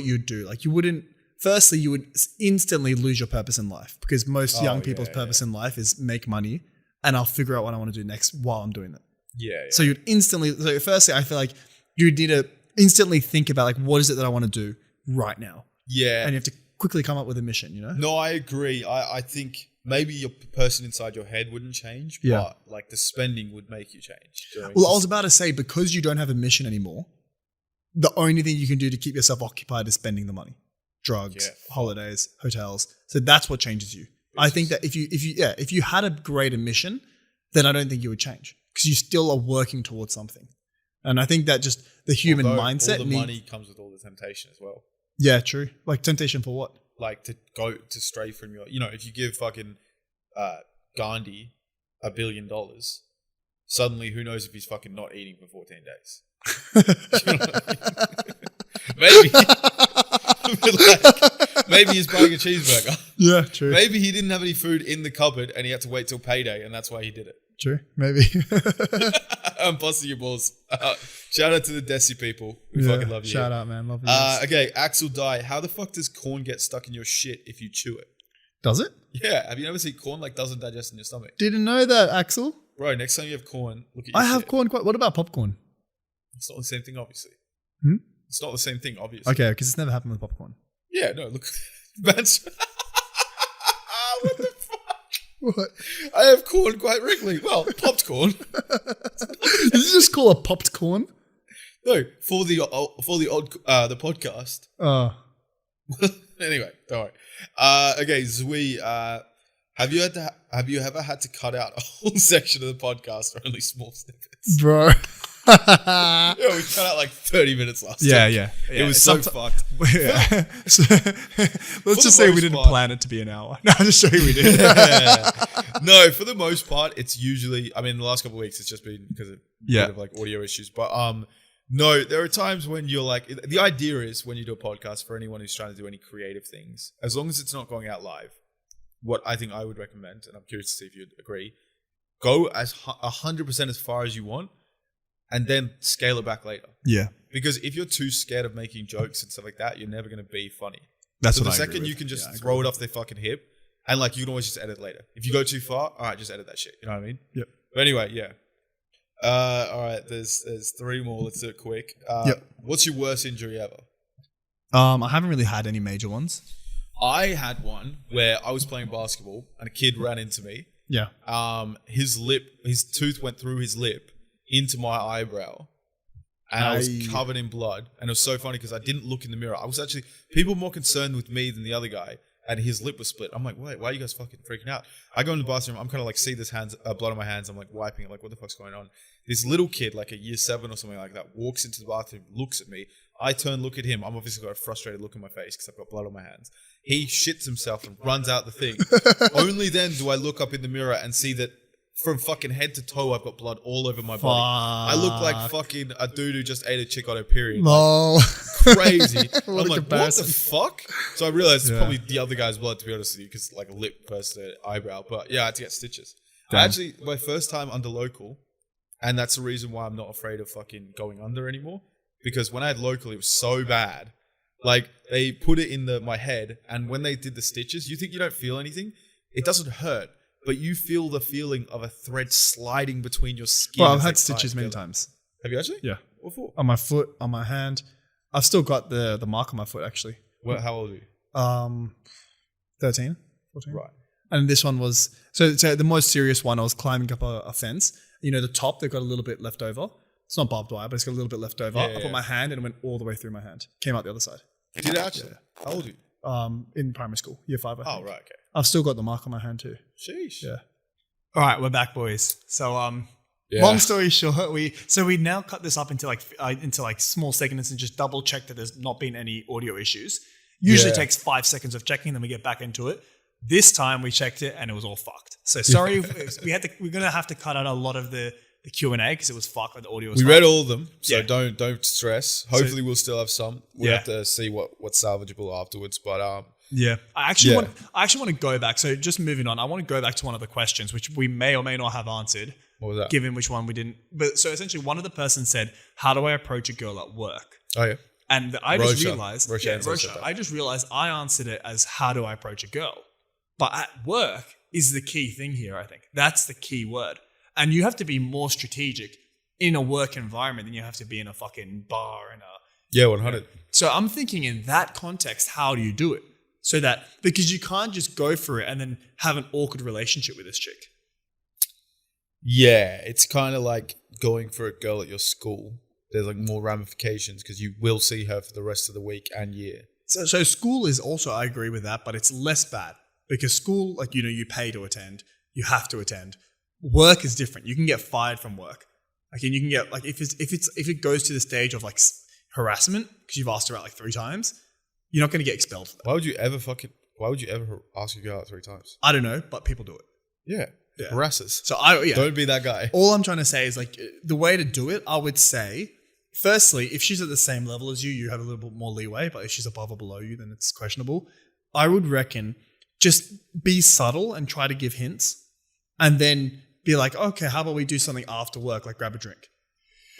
you'd do. Like you wouldn't. Firstly, you would instantly lose your purpose in life because most young people's purpose in life is make money, and I'll figure out what I want to do next while I'm doing it. Yeah. So you'd instantly. So firstly, I feel like you need to instantly think about like what is it that I want to do right now, Yeah. and you have to quickly come up with a mission. No, I agree. I think maybe your person inside your head wouldn't change, Yeah. but like the spending would make you change. Do you know what I mean? Well, I was about to say because you don't have a mission anymore, the only thing you can do to keep yourself occupied is spending the money, drugs, holidays, hotels. So that's what changes you. I think that if you had a greater mission, then I don't think you would change because you still are working towards something. And I think that just the human Although mindset. all the money comes with all the temptation as well. Yeah, true. Like temptation for what? Like to go to stray from your, if you give fucking Gandhi $1 billion, suddenly who knows if he's fucking not eating for 14 days. You know what I mean? Maybe he's buying a cheeseburger. Yeah, true. Maybe he didn't have any food in the cupboard and he had to wait till payday and that's why he did it. True. Maybe. I'm busting your balls. Shout out to the Desi people. We fucking love you. Shout out, man. Love you. Okay, Axel Die. How the fuck does corn get stuck in your shit if you chew it? Does it? Yeah. Have you ever seen corn doesn't digest in your stomach? Didn't know that, Axel. Bro, next time you have corn, look at your I have shit. corn. What about popcorn? It's not the same thing, obviously. Hmm? It's not the same thing, obviously. Okay, because it's never happened with popcorn. Yeah, no, look. That's... What the fuck? What? I have corn quite regularly. Well, popped corn. Did you just call a popped corn? No, for the podcast. Oh. Anyway, don't worry. Okay, Zui, have you ever had to cut out a whole section of the podcast or only small snippets? Bro. Yeah, we cut out like 30 minutes last time. Yeah. It was so fucked. Yeah. So, let's just say we didn't plan it to be an hour. No, I'll just show you we did. Yeah. No, for the most part, it's usually, I mean, the last couple of weeks, it's just been because of bit of like audio issues. But no, there are times when you're like, the idea is when you do a podcast for anyone who's trying to do any creative things, as long as it's not going out live, what I think I would recommend, and I'm curious to see if you'd agree, go as 100% as far as you want, and then scale it back later. Yeah. Because if you're too scared of making jokes and stuff like that, you're never going to be funny. That's so what the I agree second with. you can just throw it off their fucking hip, and like you can always just edit later. If you go too far, all right, just edit that shit. You know what I mean? Yep. But anyway, yeah. All right, there's 3 more. Let's do it quick. What's your worst injury ever? I haven't really had any major ones. I had one where I was playing basketball and a kid ran into me. Yeah. His tooth went through his lip into my eyebrow. And I was covered in blood. And it was so funny because I didn't look in the mirror. I was actually, people were more concerned with me than the other guy. And his lip was split. I'm like, wait, why are you guys fucking freaking out? I go in the bathroom. I'm kind of like, see this blood on my hands. I'm like wiping it. Like, what the fuck's going on? This little kid, like a year 7 or something like that, walks into the bathroom, looks at me. I turn, look at him. I'm obviously got a frustrated look on my face because I've got blood on my hands. He shits himself and runs out the thing. Only then do I look up in the mirror and see that from fucking head to toe, I've got blood all over my body. I look like fucking a dude who just ate a chick on her period. No. Like, crazy. I'm like, what comparison. the fuck? So I realized it's probably the other guy's blood, to be honest with you, because like a lip versus an eyebrow. But yeah, I had to get stitches. Actually, my first time under local, and that's the reason why I'm not afraid of fucking going under anymore. Because when I had local, it was so bad. Like, they put it in my head, and when they did the stitches, you think you don't feel anything. It doesn't hurt, but you feel the feeling of a thread sliding between your skin. Well, I've had stitches many times. Have you actually? Yeah. What for? On my foot, on my hand. I've still got the mark on my foot, actually. How old are you? 13, 14. Right. And this one was, so the most serious one, I was climbing up a fence. You know, the top, they've got a little bit left over. It's not barbed wire, but it's got a little bit left over. I put my hand and it went all the way through my hand. Came out the other side. Did it actually? Yeah. How old are you? In primary school, year 5. I think. Oh, right, okay. I've still got the mark on my hand too. Sheesh. Yeah. All right, we're back, boys. So, long story short, we now cut this up into like small segments and just double check that there's not been any audio issues. Usually takes 5 seconds of checking, then we get back into it. This time we checked it and it was all fucked. So sorry, we're gonna have to cut out a lot of the Q&A because it was fucked. Like the audio was. We fucked. read all of them, so don't stress. Hopefully, we'll still have some. We'll have to see what's salvageable afterwards. But yeah, I actually want to go back. So just moving on, I want to go back to one of the questions which we may or may not have answered. What was that? Given which one we didn't. But so essentially, one of the person said, "How do I approach a girl at work?" Oh yeah. And I just realized, Rosha. I just realized I answered it as how do I approach a girl? But at work is the key thing here, I think. That's the key word. And you have to be more strategic in a work environment than you have to be in a fucking bar and Yeah, 100. So I'm thinking in that context, how do you do it? So that, because you can't just go for it and then have an awkward relationship with this chick. Yeah, it's kind of like going for a girl at your school. There's like more ramifications because you will see her for the rest of the week and year. So school is also, I agree with that, but it's less bad because school, like, you know, you pay to attend, you have to attend. Work is different. You can get fired from work. Like, and you can get, like, if it goes to the stage of like harassment because you've asked her out like 3 times, you're not going to get expelled for that. Why would you ever ask a girl out 3 times? I don't know, but people do it. Yeah. Harassers. So don't be that guy. All I'm trying to say is, like, the way to do it, I would say, firstly, if she's at the same level as you, you have a little bit more leeway. But if she's above or below you, then it's questionable. I would reckon just be subtle and try to give hints, and then be like, okay, how about we do something after work, like grab a drink.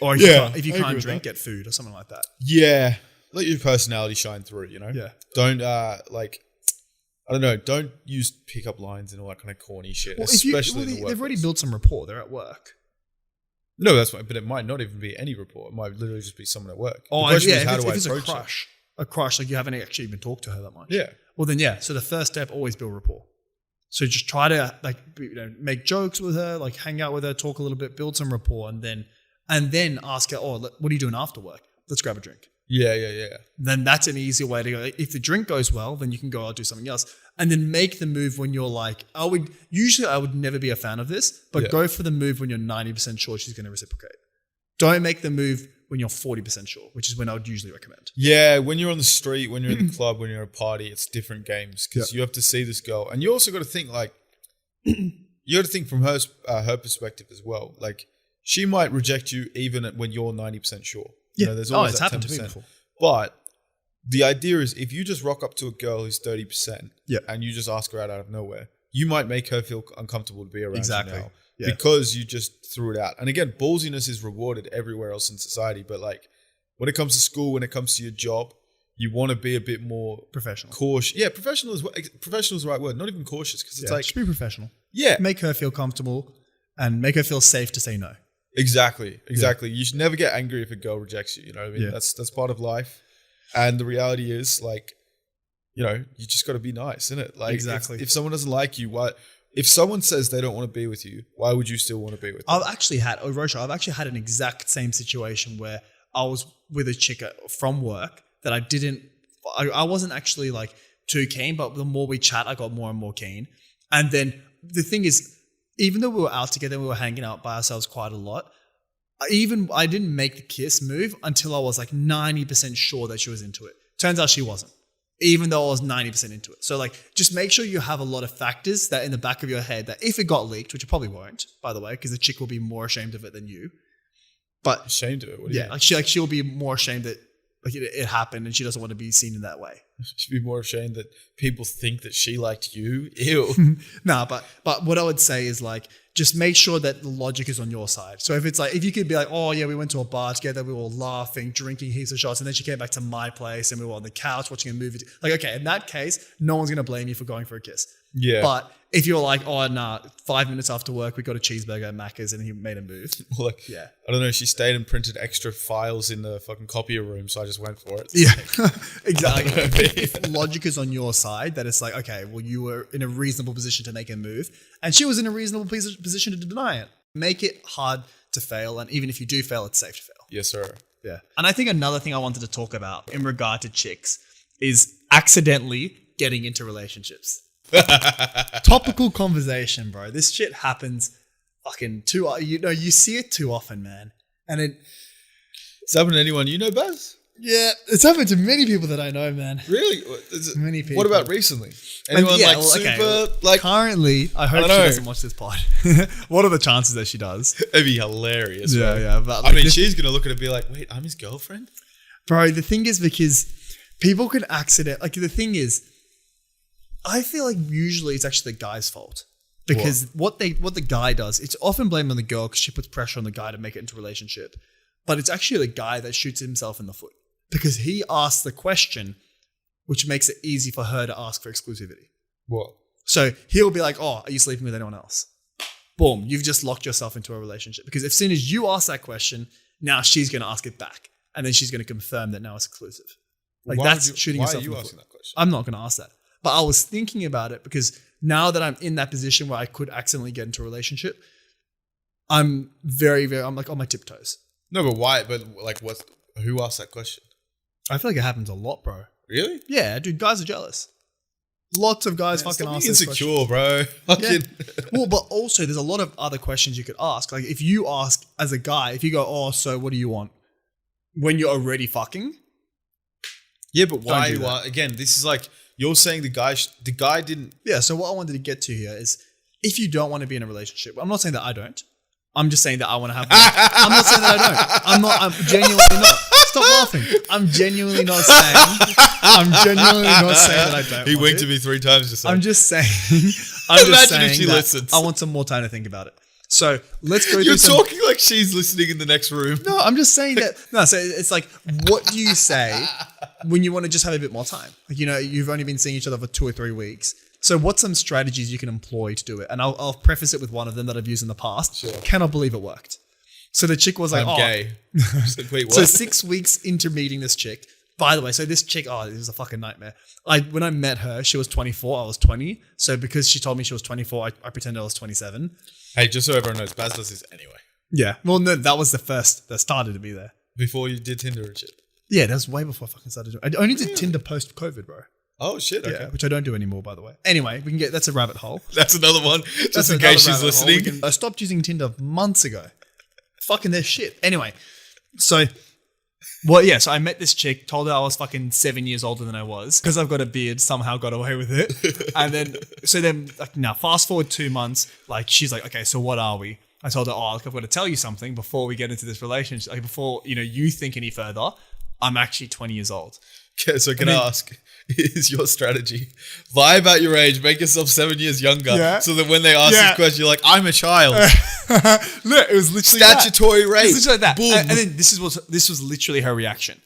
Or if you can't drink, get food or something like that. Yeah. Let your personality shine through, you know? Yeah. Don't, I don't know, don't use pickup lines and all that kind of corny shit, Well, especially in the workplace. they've already built some rapport. They're at work. No, that's right, but it might not even be any rapport. It might literally just be someone at work. Oh, the question yeah, is, how do I if it's approach a crush, like you haven't actually even talked to her that much. it? Yeah. Well, then, yeah. So the first step, always build rapport. So just try to make jokes with her, like hang out with her, talk a little bit, build some rapport, and then ask her, what are you doing after work? Let's grab a drink. Yeah. Then that's an easier way to go. If the drink goes well, then you can go, I'll do something else. And then make the move when you're like, I would never be a fan of this, but go for the move when you're 90% sure she's going to reciprocate. Don't make the move when you're 40% sure, which is when I would usually recommend. Yeah, when you're on the street, when you're in the club, when you're at a party, it's different games because you have to see this girl. And you also got to think you got to think from her perspective as well. Like, she might reject you even when you're 90% sure. Yeah. You know, there's always it's that happened 10%. to me before. But the idea is if you just rock up to a girl who's 30% Yeah. and you just ask her out of nowhere, you might make her feel uncomfortable to be around you now. Yeah. Because you just threw it out. And again, ballsiness is rewarded everywhere else in society. But like when it comes to school, when it comes to your job, you want to be a bit more Professional. cautious. Yeah, professional is the right word. Not even cautious because it's like just be professional. yeah, Make her feel comfortable and make her feel safe to say no. exactly. You should never get angry if a girl rejects you. You know what I mean? Yeah. That's part of life. And the reality is like, you know, you just got to be nice, innit? Like Exactly. if someone doesn't like you, why? If someone says they don't want to be with you, why would you still want to be with them? I've actually had an exact same situation where I was with a chick from work that I wasn't actually like too keen, but the more we chat, I got more and more keen. And then the thing is, even though we were out together, we were hanging out by ourselves quite a lot. I didn't make the kiss move until I was like 90% sure that she was into it. Turns out she wasn't. Even though I was 90% into it. So like, just make sure you have a lot of factors that in the back of your head that if it got leaked, which it probably won't, by the way, because the chick will be more ashamed of it than you. But Ashamed of it? What do you mean? she'll be more ashamed that like it happened and she doesn't want to be seen in that way. She'd be more ashamed that people think that she liked you. Ew. Nah, but what I would say is like, just make sure that the logic is on your side. So if it's like, if you could be like, oh yeah, we went to a bar together, we were laughing, drinking heaps of shots, and then she came back to my place and we were on the couch watching a movie. Like, okay, in that case, no one's going to blame you for going for a kiss. Yeah. But if you're like, oh nah, 5 minutes after work, we got a cheeseburger at Macca's and he made a move. Like, Yeah. I don't know. She stayed and printed extra files in the fucking copier room, so I just went for it. Yeah, exactly. If logic is on your side, that it's like, okay, well, you were in a reasonable position to make a move, and she was in a reasonable position to deny it. Make it hard to fail, and even if you do fail, it's safe to fail. Yes, sir. Yeah. And I think another thing I wanted to talk about in regard to chicks is accidentally getting into relationships. Topical conversation, bro. This shit happens fucking too. You see it too often, man. And It's happened to anyone you know, Baz? it's happened to many people that I know, man. Really? Many people. What about recently? Anyone currently, I hope she I don't know. doesn't watch this pod. What are the chances that she does? It'd be hilarious. Yeah, bro. yeah. But I mean, she's gonna look at it and be like, "Wait, I'm his girlfriend." bro, the thing is because people can accident. Like the thing is, I feel like usually it's actually the guy's fault because what the guy does, it's often blamed on the girl because she puts pressure on the guy to make it into a relationship, but it's actually the guy that shoots himself in the foot because he asks the question, which makes it easy for her to ask for exclusivity. What? So he'll be like, "Oh, are you sleeping with anyone else?" Boom, you've just locked yourself into a relationship because as soon as you ask that question, now she's going to ask it back, and then she's going to confirm that now it's exclusive. Like that's shooting yourself in the foot. Why are you asking that question? I'm not going to ask that. But I was thinking about it because now that I'm in that position where I could accidentally get into a relationship, I'm I'm like on my tiptoes. No, but why? But like, who asked that question? I feel like it happens a lot, bro. Really? Yeah, dude, guys are jealous. Lots of guys fucking ask this question. Insecure, bro. Yeah. Well, but also there's a lot of other questions you could ask. Like if you ask as a guy, if you go, "Oh, so what do you want?" when you're already fucking. Yeah, but why? Again, this is like you're saying the guy didn't. Yeah. So what I wanted to get to here is, if you don't want to be in a relationship, I'm not saying that I don't. I'm just saying that I want to have. I'm not saying that I don't. I'm genuinely not. Stop laughing. I'm genuinely not saying that I don't. He winked at me 3 times just. I'm just saying. Imagine if she listens. I want some more time to think about it. So let's go. You're talking like she's listening in the next room. No, I'm just saying that. No, so it's like, what do you say when you want to just have a bit more time? Like, you've only been seeing each other for 2 or 3 weeks. So what's some strategies you can employ to do it? And I'll preface it with one of them that I've used in the past. Sure. Cannot believe it worked. So the chick was like, I'm gay. Like, wait, what? So 6 weeks into meeting this chick. By the way, so this chick, it was a fucking nightmare. When I met her, she was 24, I was 20. So because she told me she was 24, I pretended I was 27. Hey, just so everyone knows, Bas does this anyway. Yeah. Well, no, that was the first that started to be there. Before you did Tinder and shit. Yeah, that was way before I fucking started doing it. I only did Tinder post-COVID, bro. Oh, shit. Okay. Yeah, which I don't do anymore, by the way. Anyway, that's a rabbit hole. That's another one. Just in case she's listening. I stopped using Tinder months ago. Fucking their shit. Anyway, so... Well, yeah, so I met this chick, told her I was fucking 7 years older than I was. Because I've got a beard, somehow got away with it. And then, now fast forward 2 months, like, she's like, okay, so what are we? I told her, I've got to tell you something before we get into this relationship. Like, before, you think any further, I'm actually 20 years old. Okay, so can I ask, is your strategy lie about your age, make yourself 7 years younger, so that when they ask this question, you're like, I'm a child. Look, it was literally statutory rape. It was literally that. And then this was literally her reaction.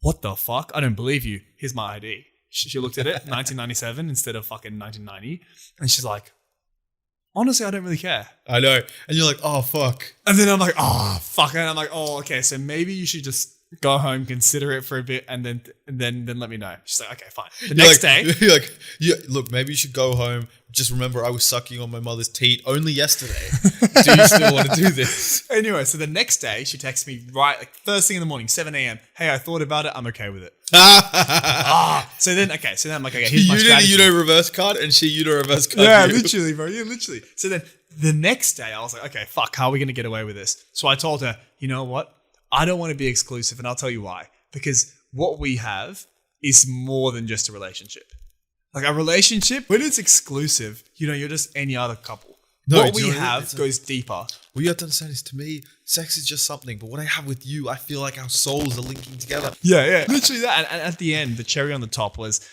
What the fuck? I don't believe you. Here's my ID. She looked at it, 1997 instead of fucking 1990, and she's like, honestly, I don't really care. I know. And you're like, oh, fuck. And then I'm like, oh, fuck. And I'm like, oh, okay, so maybe you should just go home, consider it for a bit, and then let me know. She's like, okay, fine. The next day, you're like, yeah, look, maybe you should go home. Just remember, I was sucking on my mother's teat only yesterday. Do you still want to do this? Anyway, so the next day, she texts me first thing in the morning, 7 a.m. Hey, I thought about it. I'm okay with it. So then I'm like, okay, here's my strategy. You did a reverse card, and she reverse card. Yeah, literally, bro. Yeah, literally. So then the next day, I was like, okay, fuck, how are we going to get away with this? So I told her, you know what? I don't want to be exclusive, and I'll tell you why. Because what we have is more than just a relationship. Like a relationship, when it's exclusive, you're just any other couple. No, what we have goes deeper. What you have to understand is, to me, sex is just something. But what I have with you, I feel like our souls are linking together. Yeah. Literally that. And at the end, the cherry on the top was,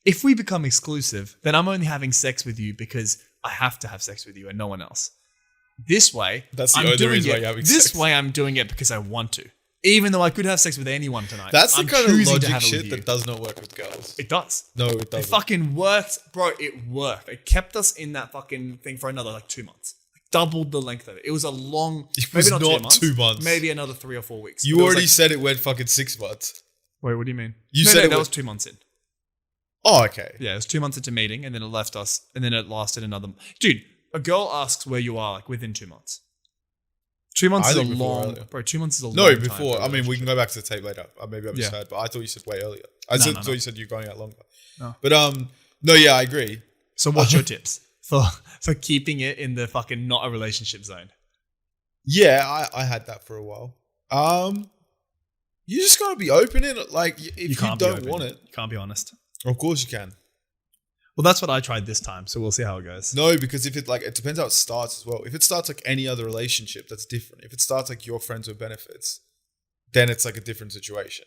if we become exclusive, then I'm only having sex with you because I have to have sex with you and no one else. This way, that's the only reason why you're having sex. This way, I'm doing it because I want to. Even though I could have sex with anyone tonight. That's the kind of logic shit that does not work with girls. It does. No, it doesn't. It fucking worked. Bro, it worked. It kept us in that fucking thing for another 2 months. Doubled the length of it. It was a long... It was maybe not 2 months. Maybe another 3 or 4 weeks. You already said it went fucking 6 months. Wait, what do you mean? You said that was 2 months in. Oh, okay. Yeah, it was 2 months into meeting, and then it left us, and then it lasted another... Dude, a girl asks where you are within 2 months. 2 months is a long... Bro, 2 months is a long time. No, before. I mean, we can go back to the tape later. Maybe I misheard, but I thought you said way earlier. I thought you said you're going out longer. No. But, no, yeah, I agree. So what's your tips for keeping it in the fucking not a relationship zone? Yeah, I had that for a while. You just gotta be open in it. Like, if you don't want it... You can't be honest. Of course you can. Well, that's what I tried this time, so we'll see how it goes. No, because if it depends how it starts as well. If it starts like any other relationship, that's different. If it starts like your friends with benefits, then it's like a different situation.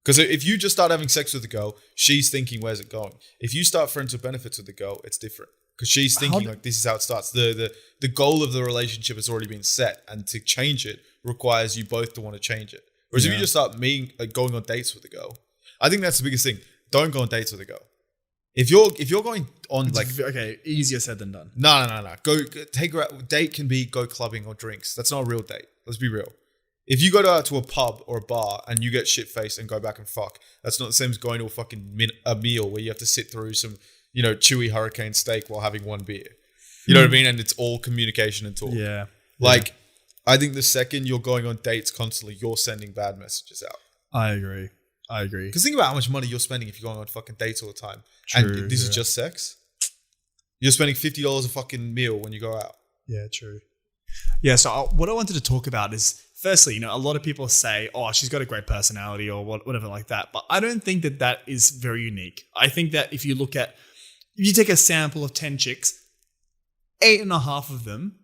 Because if you just start having sex with a girl, she's thinking, where's it going? If you start friends with benefits with the girl, it's different. Because she's thinking like, this is how it starts. The goal of the relationship has already been set, and to change it requires you both to want to change it. Whereas if you just start going on dates with a girl, I think that's the biggest thing. Don't go on dates with a girl. If you're going on easier said than done. No. Go take her out. Date can be go clubbing or drinks. That's not a real date. Let's be real. If you go to a pub or a bar and you get shit faced and go back and fuck, that's not the same as going to a fucking a meal where you have to sit through some chewy hurricane steak while having one beer. You know what I mean? And it's all communication and talk. Yeah. Like, I think the second you're going on dates constantly, you're sending bad messages out. I agree. Because think about how much money you're spending if you're going on fucking dates all the time. True, and this is just sex. You're spending $50 a fucking meal when you go out. Yeah, true. Yeah, so what I wanted to talk about is, firstly, a lot of people say, oh, she's got a great personality or whatever like that. But I don't think that is very unique. I think that if you take a sample of 10 chicks, 8.5 of them,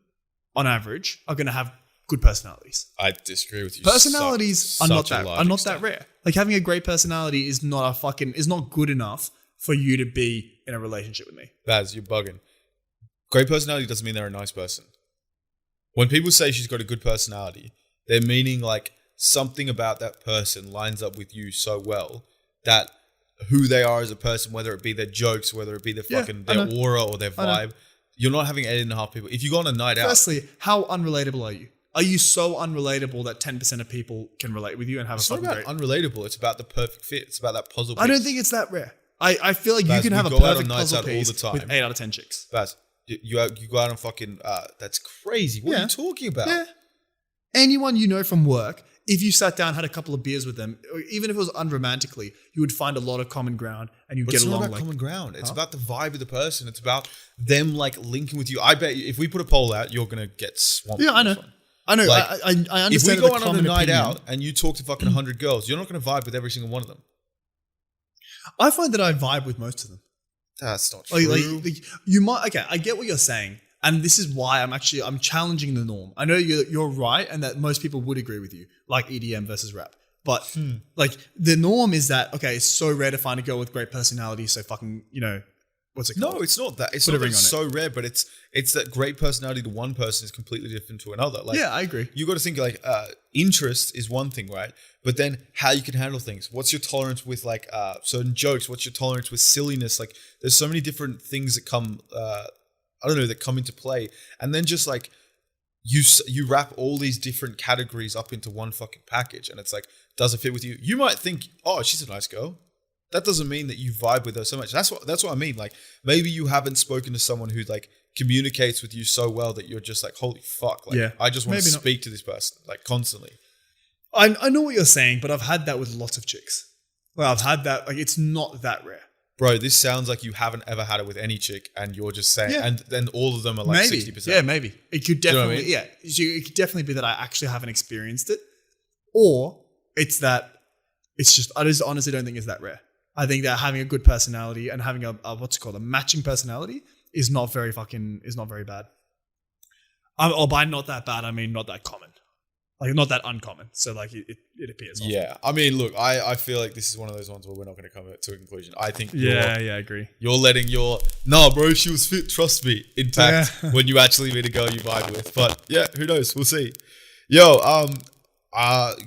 on average, are going to have good personalities. I disagree with you. Personalities are not that rare. Like, having a great personality is not good enough for you to be in a relationship with me. Baz, you're bugging. Great personality doesn't mean they're a nice person. When people say she's got a good personality, they're meaning like something about that person lines up with you so well that who they are as a person, whether it be their jokes, whether it be their fucking their aura or their vibe, you're not having 8.5 people. If you go on a night out, firstly, how unrelatable are you? Are you so unrelatable that 10% of people can relate with you and have a fucking great? It's not about unrelatable. It's about the perfect fit. It's about that puzzle piece. I don't think it's that rare. I feel like Baz, you can have a go out on perfect nights puzzle out all piece the time. with 8 out of 10 chicks. Baz, you go out on fucking, that's crazy. What are you talking about? Yeah. Anyone you know from work, if you sat down, had a couple of beers with them, or even if it was unromantically, you would find a lot of common ground and you'd get along. It's not about common ground. It's about the vibe of the person. It's about them like linking with you. I bet you, if we put a poll out, you're going to get swamped. Yeah, I know. I know. Like, I understand. If we go on a night out and you talk to fucking 100 girls, you're not going to vibe with every single one of them. I find that I vibe with most of them. That's not true. Like, you might. Okay, I get what you're saying, and this is why I'm challenging the norm. I know you're right, and that most people would agree with you, like EDM versus rap. But like the norm is that it's so rare to find a girl with great personality. So fucking what's it called? No, it's not that. It's not that it's so rare, but it's that great personality to one person is completely different to another. Like, yeah, I agree. You got to think like interest is one thing, right? But then how you can handle things. What's your tolerance with like certain jokes? What's your tolerance with silliness? Like, there's so many different things that come. That come into play, and then just like you wrap all these different categories up into one fucking package, and it's like, does it fit with you? You might think, oh, she's a nice girl. That doesn't mean that you vibe with her so much. That's what I mean. Like, maybe you haven't spoken to someone who like communicates with you so well that you're just like, holy fuck, like I just want to speak to this person like constantly. I know what you're saying, but I've had that with lots of chicks. Well, I've had that. Like, it's not that rare. Bro, this sounds like you haven't ever had it with any chick, and you're just saying, and then all of them are like 60%. Yeah, maybe. It could definitely, you know what I mean? It could definitely be that I actually haven't experienced it, or it's that it's just, I just honestly don't think it's that rare. I think that having a good personality and having a matching personality is not very bad. Or by not that bad, I mean not that common. Like, not that uncommon. So like it appears often. Yeah. I mean, look, I feel like this is one of those ones where we're not going to come to a conclusion. I think I agree. You're letting bro, she was fit, trust me, impact when you actually meet a girl you vibe with. But yeah, who knows? We'll see. Yo,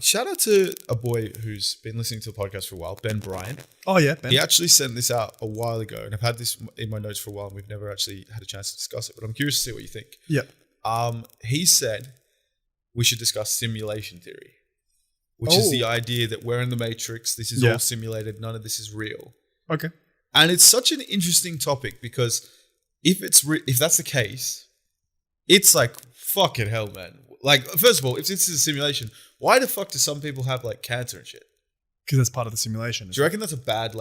shout out to a boy who's been listening to the podcast for a while, Ben Bryant. Oh yeah, Ben. He actually sent this out a while ago, and I've had this in my notes for a while, and we've never actually had a chance to discuss it. But I'm curious to see what you think. Yep. He said we should discuss simulation theory, which is the idea that we're in the Matrix. This is all simulated. None of this is real. Okay. And it's such an interesting topic because if that's the case, it's like, fucking hell, man. Like, first of all, if this is a simulation, why the fuck do some people have like cancer and shit? Because that's part of the simulation. Do you reckon that's a bad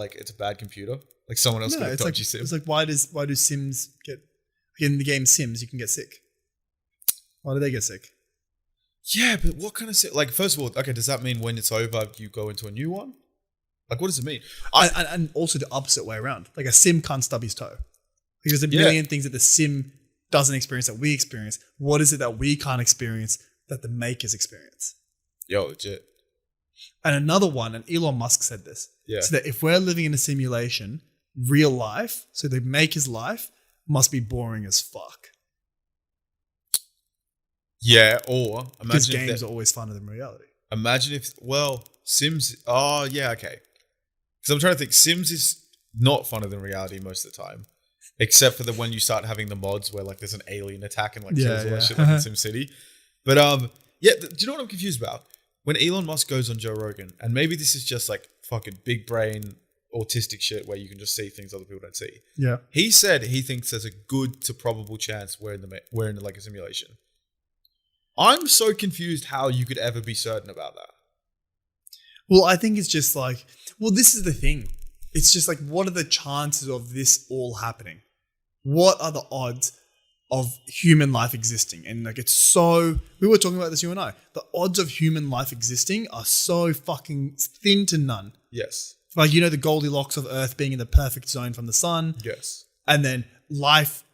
computer? Like someone else got a dodgy sim? It's like, why do Sims get, in the game Sims, you can get sick? Why do they get sick? Yeah, but what kind of sick? Like, first of all, okay, does that mean when it's over, you go into a new one? Like, what does it mean? And also the opposite way around. Like, a sim can't stub his toe. Because there's a million things that the sim doesn't experience that we experience. What is it that we can't experience that the makers experience? Yo, legit. And another one, and Elon Musk said this. Yeah. So that if we're living in a simulation, real life, so the maker's life must be boring as fuck. Yeah, or imagine because games are always funner than reality. Imagine if, Sims. Oh, yeah, okay. Because I'm trying to think. Sims is not funner than reality most of the time, except for when you start having the mods where like there's an alien attack and like kills all that shit like in SimCity. But do you know what I'm confused about? When Elon Musk goes on Joe Rogan, and maybe this is just like fucking big brain autistic shit where you can just see things other people don't see. Yeah, he said he thinks there's a good to probable chance we're in like a simulation. I'm so confused how you could ever be certain about that. Well, I think it's just like, this is the thing. It's just like, what are the chances of this all happening? What are the odds of human life existing? And like, we were talking about this, you and I. The odds of human life existing are so fucking thin to none. Yes. Like, the Goldilocks of Earth being in the perfect zone from the sun. Yes. And then life,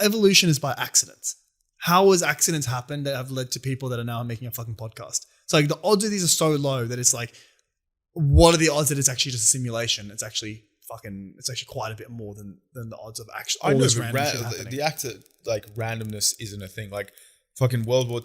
evolution is by accidents. How has accidents happened that have led to people that are now making a fucking podcast? So like the odds of these are so low that it's like, what are the odds that it's actually just a simulation? It's actually quite a bit more than the odds of actually all this random shit happening. The act of like randomness isn't a thing. Like fucking World War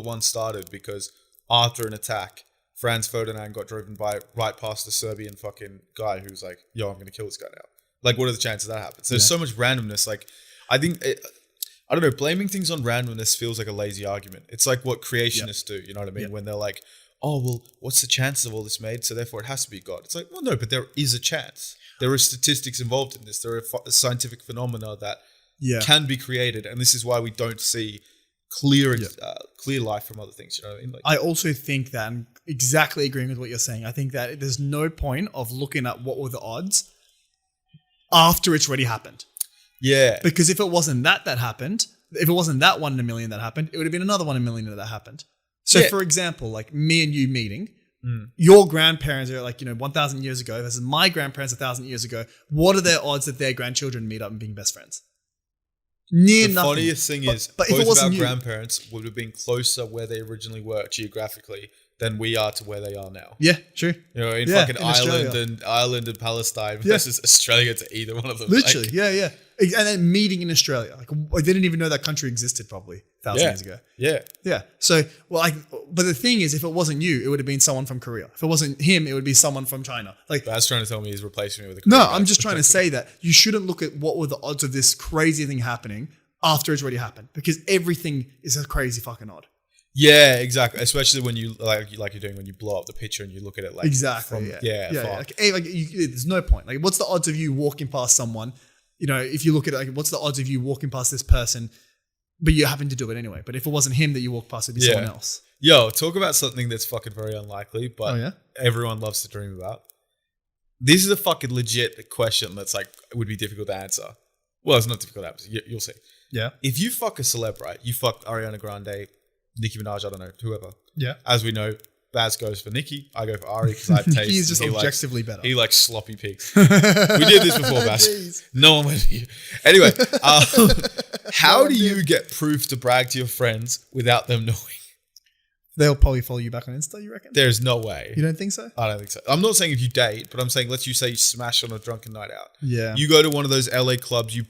One started because after an attack, Franz Ferdinand got driven right past the Serbian fucking guy who's like, yo, I'm going to kill this guy now. Like, what are the chances that happens? There's so much randomness. Like, I think, I don't know, blaming things on randomness feels like a lazy argument. It's like what creationists do, you know what I mean? When they're like, oh, well, what's the chances of all this made? So therefore it has to be God. It's like, well, no, but there is a chance. There are statistics involved in this. There are scientific phenomena that can be created. And this is why we don't see clear life from other things. You know what I mean? Like, I also think that, I'm exactly agreeing with what you're saying. I think that there's no point of looking at what were the odds after it's already happened. Yeah. Because if it wasn't that happened, if it wasn't that 1 in a million that happened, it would have been another 1 in a million that happened. So for example, like me and you meeting, your grandparents are like, 1,000 years ago versus my grandparents 1,000 years ago. What are their odds that their grandchildren meet up and being best friends? Near the nothing. Funniest thing is, but both if it wasn't of our you, grandparents would have been closer where they originally were geographically than we are to where they are now. Yeah, true. You know, in fucking Ireland and Palestine versus Australia to either one of them. Literally, yeah. And then meeting in Australia. Like, they didn't even know that country existed probably 1,000 years ago. Yeah. So, but the thing is, if it wasn't you, it would have been someone from Korea. If it wasn't him, it would be someone from China. Like, that's trying to tell me he's replacing me with a Korean guy. I'm just trying to say that you shouldn't look at what were the odds of this crazy thing happening after it's already happened, because everything is a crazy fucking odd. Yeah, exactly. Especially when you like you're doing when you blow up the picture and you look at it like exactly. There's no point. Like, what's the odds of you walking past someone? If you look at it, like, what's the odds of you walking past this person, but you happen to do it anyway? But if it wasn't him that you walked past, it'd be someone else. Yo, talk about something that's fucking very unlikely, but everyone loves to dream about. This is a fucking legit question that's like would be difficult to answer. Well, it's not difficult to answer. You'll see. Yeah. If you fuck a celeb, right? You fuck Ariana Grande, Nicki Minaj, I don't know, whoever. Yeah. As we know, Baz goes for Nicki. I go for Ari because I have taste. He's just objectively better. He likes sloppy pigs. We did this before, Baz. No one went here. Anyway, how do you get proof to brag to your friends without them knowing? They'll probably follow you back on Insta, you reckon? There's no way. You don't think so? I don't think so. I'm not saying if you date, but I'm saying let's you say you smash on a drunken night out. Yeah. You go to one of those LA clubs, you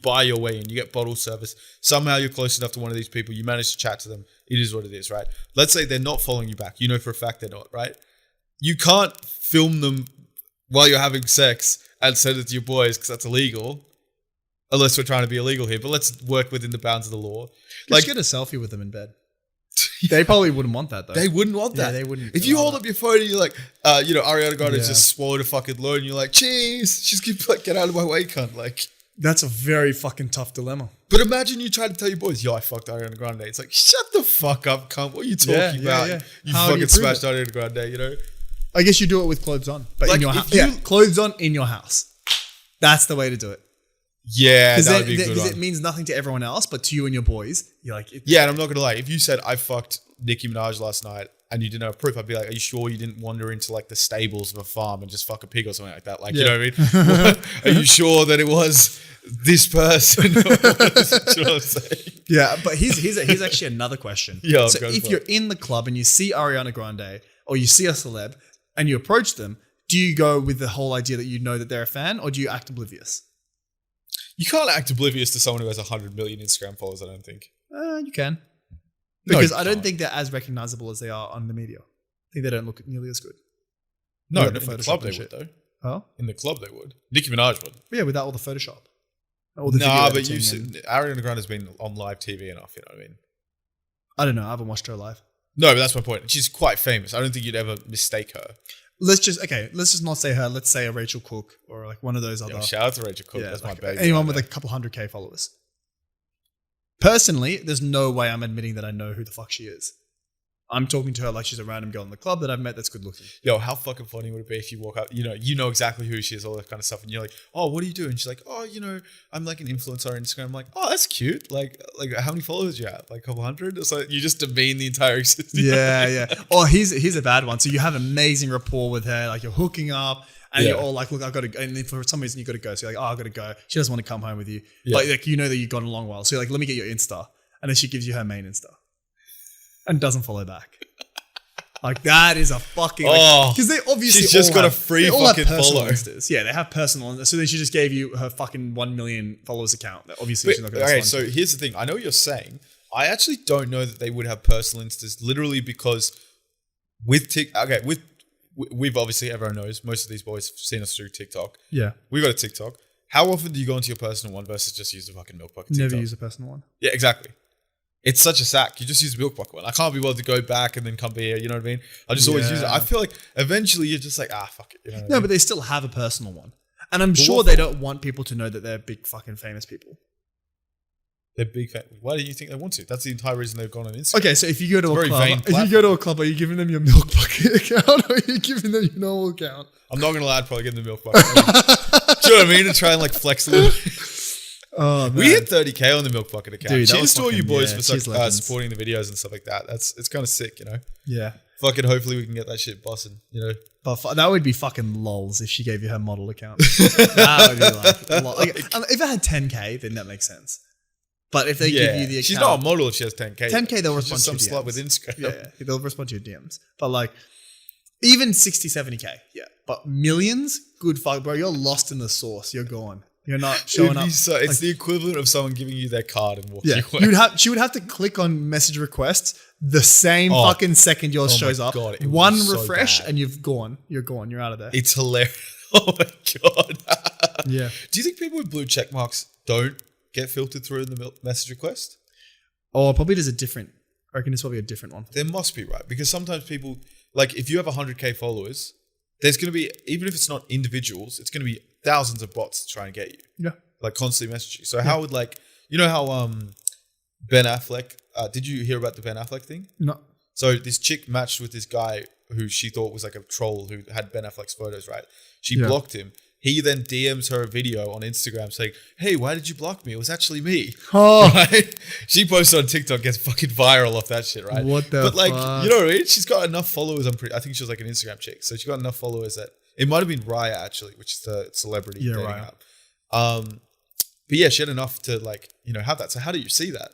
buy your way in, you get bottle service. Somehow you're close enough to one of these people, you manage to chat to them. It is what it is, right? Let's say they're not following you back. You know for a fact they're not, right? You can't film them while you're having sex and send it to your boys because that's illegal. Unless we're trying to be illegal here, but let's work within the bounds of the law. Just get a selfie with them in bed. They probably wouldn't want that though. They wouldn't want that. Yeah, they wouldn't. If you hold up your phone and you're like, Ariana Grande's just swallowed a fucking load and you're like, jeez, she's gonna be like, get out of my way, cunt. Like, that's a very fucking tough dilemma. But imagine you try to tell your boys, yo, I fucked Ariana Grande. It's like, shut the fuck up, cunt. What are you talking about? Yeah. You fucking smashed Ariana Grande, I guess you do it with clothes on, but in your house. Yeah, clothes on in your house. That's the way to do it. Yeah, that would be a good one. Because it means nothing to everyone else, but to you and your boys, you're like... Yeah, and I'm not going to lie. If you said, I fucked Nicki Minaj last night and you didn't have proof, I'd be like, are you sure you didn't wander into like the stables of a farm and just fuck a pig or something like that? Like, you know what I mean? Are you sure that it was this person? You know what I'm saying? Yeah, but here's actually another question. Yeah, so if you're in the club and you see Ariana Grande or you see a celeb and you approach them, do you go with the whole idea that you know that they're a fan, or do you act oblivious? You can't act oblivious to someone who has 100 million Instagram followers, I don't think. You can. Because I don't think they're as recognizable as they are on the media. I think they don't look nearly as good. No, in the club they would, though. Oh? In the club they would. Nicki Minaj would. Yeah, without all the Photoshop. Nah, but Ariana Grande has been on live TV enough, you know what I mean? I don't know. I haven't watched her live. No, but that's my point. She's quite famous. I don't think you'd ever mistake her. Let's just not say her. Let's say a Rachel Cook or like one of those other. Shout out to Rachel Cook. That's like my baby. Anyone with a couple 100K followers. Personally, there's no way I'm admitting that I know who the fuck she is. I'm talking to her like she's a random girl in the club that I've met that's good looking. Yo, how fucking funny would it be if you walk up, you know exactly who she is, all that kind of stuff, and you're like, oh, what are you doing? She's like, oh, I'm like an influencer on Instagram. I'm like, oh, that's cute. Like how many followers do you have? Like a couple hundred? So you just demean the entire existence. Yeah. Oh, here's a bad one. So you have amazing rapport with her, like you're hooking up, and you're all like, look, I've got to go. And then for some reason you got to go. So you're like, oh, I've got to go. She doesn't want to come home with you. Yeah. But like, you know that you've gone a long while. So you're like, let me get your Insta. And then she gives you her main Insta. And doesn't follow back. Like, that is a fucking... Because they obviously she's just got a free fucking follow. Instas. Yeah, they have personal Instas. So then she just gave you her fucking 1 million followers account. Obviously, she's not going to Okay, so here's the thing. I know what you're saying. I actually don't know that they would have personal Instas, literally because with we've obviously, everyone knows, most of these boys have seen us through TikTok. Yeah. We got a TikTok. How often do you go into your personal one versus just use the fucking milk bucket TikTok? Never use a personal one. Yeah, exactly. It's such a sack. You just use the milk bucket one. I can't be bothered to go back and then come here. You know what I mean? I just always use it. I feel like eventually you're just like, fuck it. You know what I mean? But they still have a personal one. And I'm sure they don't want people to know that they're big fucking famous people. They're big fan. Why do you think they want to? That's the entire reason they've gone on Instagram. Okay, so if you go to a club, are you giving them your milk bucket account or are you giving them your normal account? I'm not gonna lie, I'd probably give them the milk bucket. Do you know what I mean? To try and like flex a little. Oh, man. We hit 30K on the milk bucket account. Dude, cheers to all you boys for supporting the videos and stuff like that. It's kind of sick, you know. Yeah. Fucking hopefully we can get that shit busting, you know. But that would be fucking lols if she gave you her model account. That would be like if it had 10K, then that makes sense. But if they give you the account, she's not a model if she has 10K. 10K, they'll respond to your DMs. Some slut with Instagram. Yeah, they'll respond to your DMs. But like, even 60, 70K, yeah. But millions, good fuck, bro. You're lost in the sauce. You're gone. You're not showing up. It's the equivalent of someone giving you their card and walking away. She would have to click on message requests the same fucking second yours shows up. God, one refresh and you've gone. You're gone. You're out of there. It's hilarious. Oh my God. Yeah. Do you think people with blue check marks don't get filtered through in the message request? Oh, probably there's a different. I reckon it's probably a different one. There must be, right? Because sometimes people, like if you have 100K followers, there's going to be, even if it's not individuals, it's going to be thousands of bots to try and get you. Yeah. Like constantly messaging. So how would like, you know how Ben Affleck, did you hear about the Ben Affleck thing? No. So this chick matched with this guy who she thought was like a troll who had Ben Affleck's photos, right? She blocked him. He then DMs her a video on Instagram saying, "Hey, why did you block me? It was actually me." Oh. Right? She posted on TikTok, gets fucking viral off that shit, right? What the But like, fuck? you know what I mean? She's got enough followers. I think she was like an Instagram chick. So she got enough followers that it might have been Raya actually, which is the celebrity dating Raya. app. But yeah, she had enough to like, you know, have that. So how do you see that?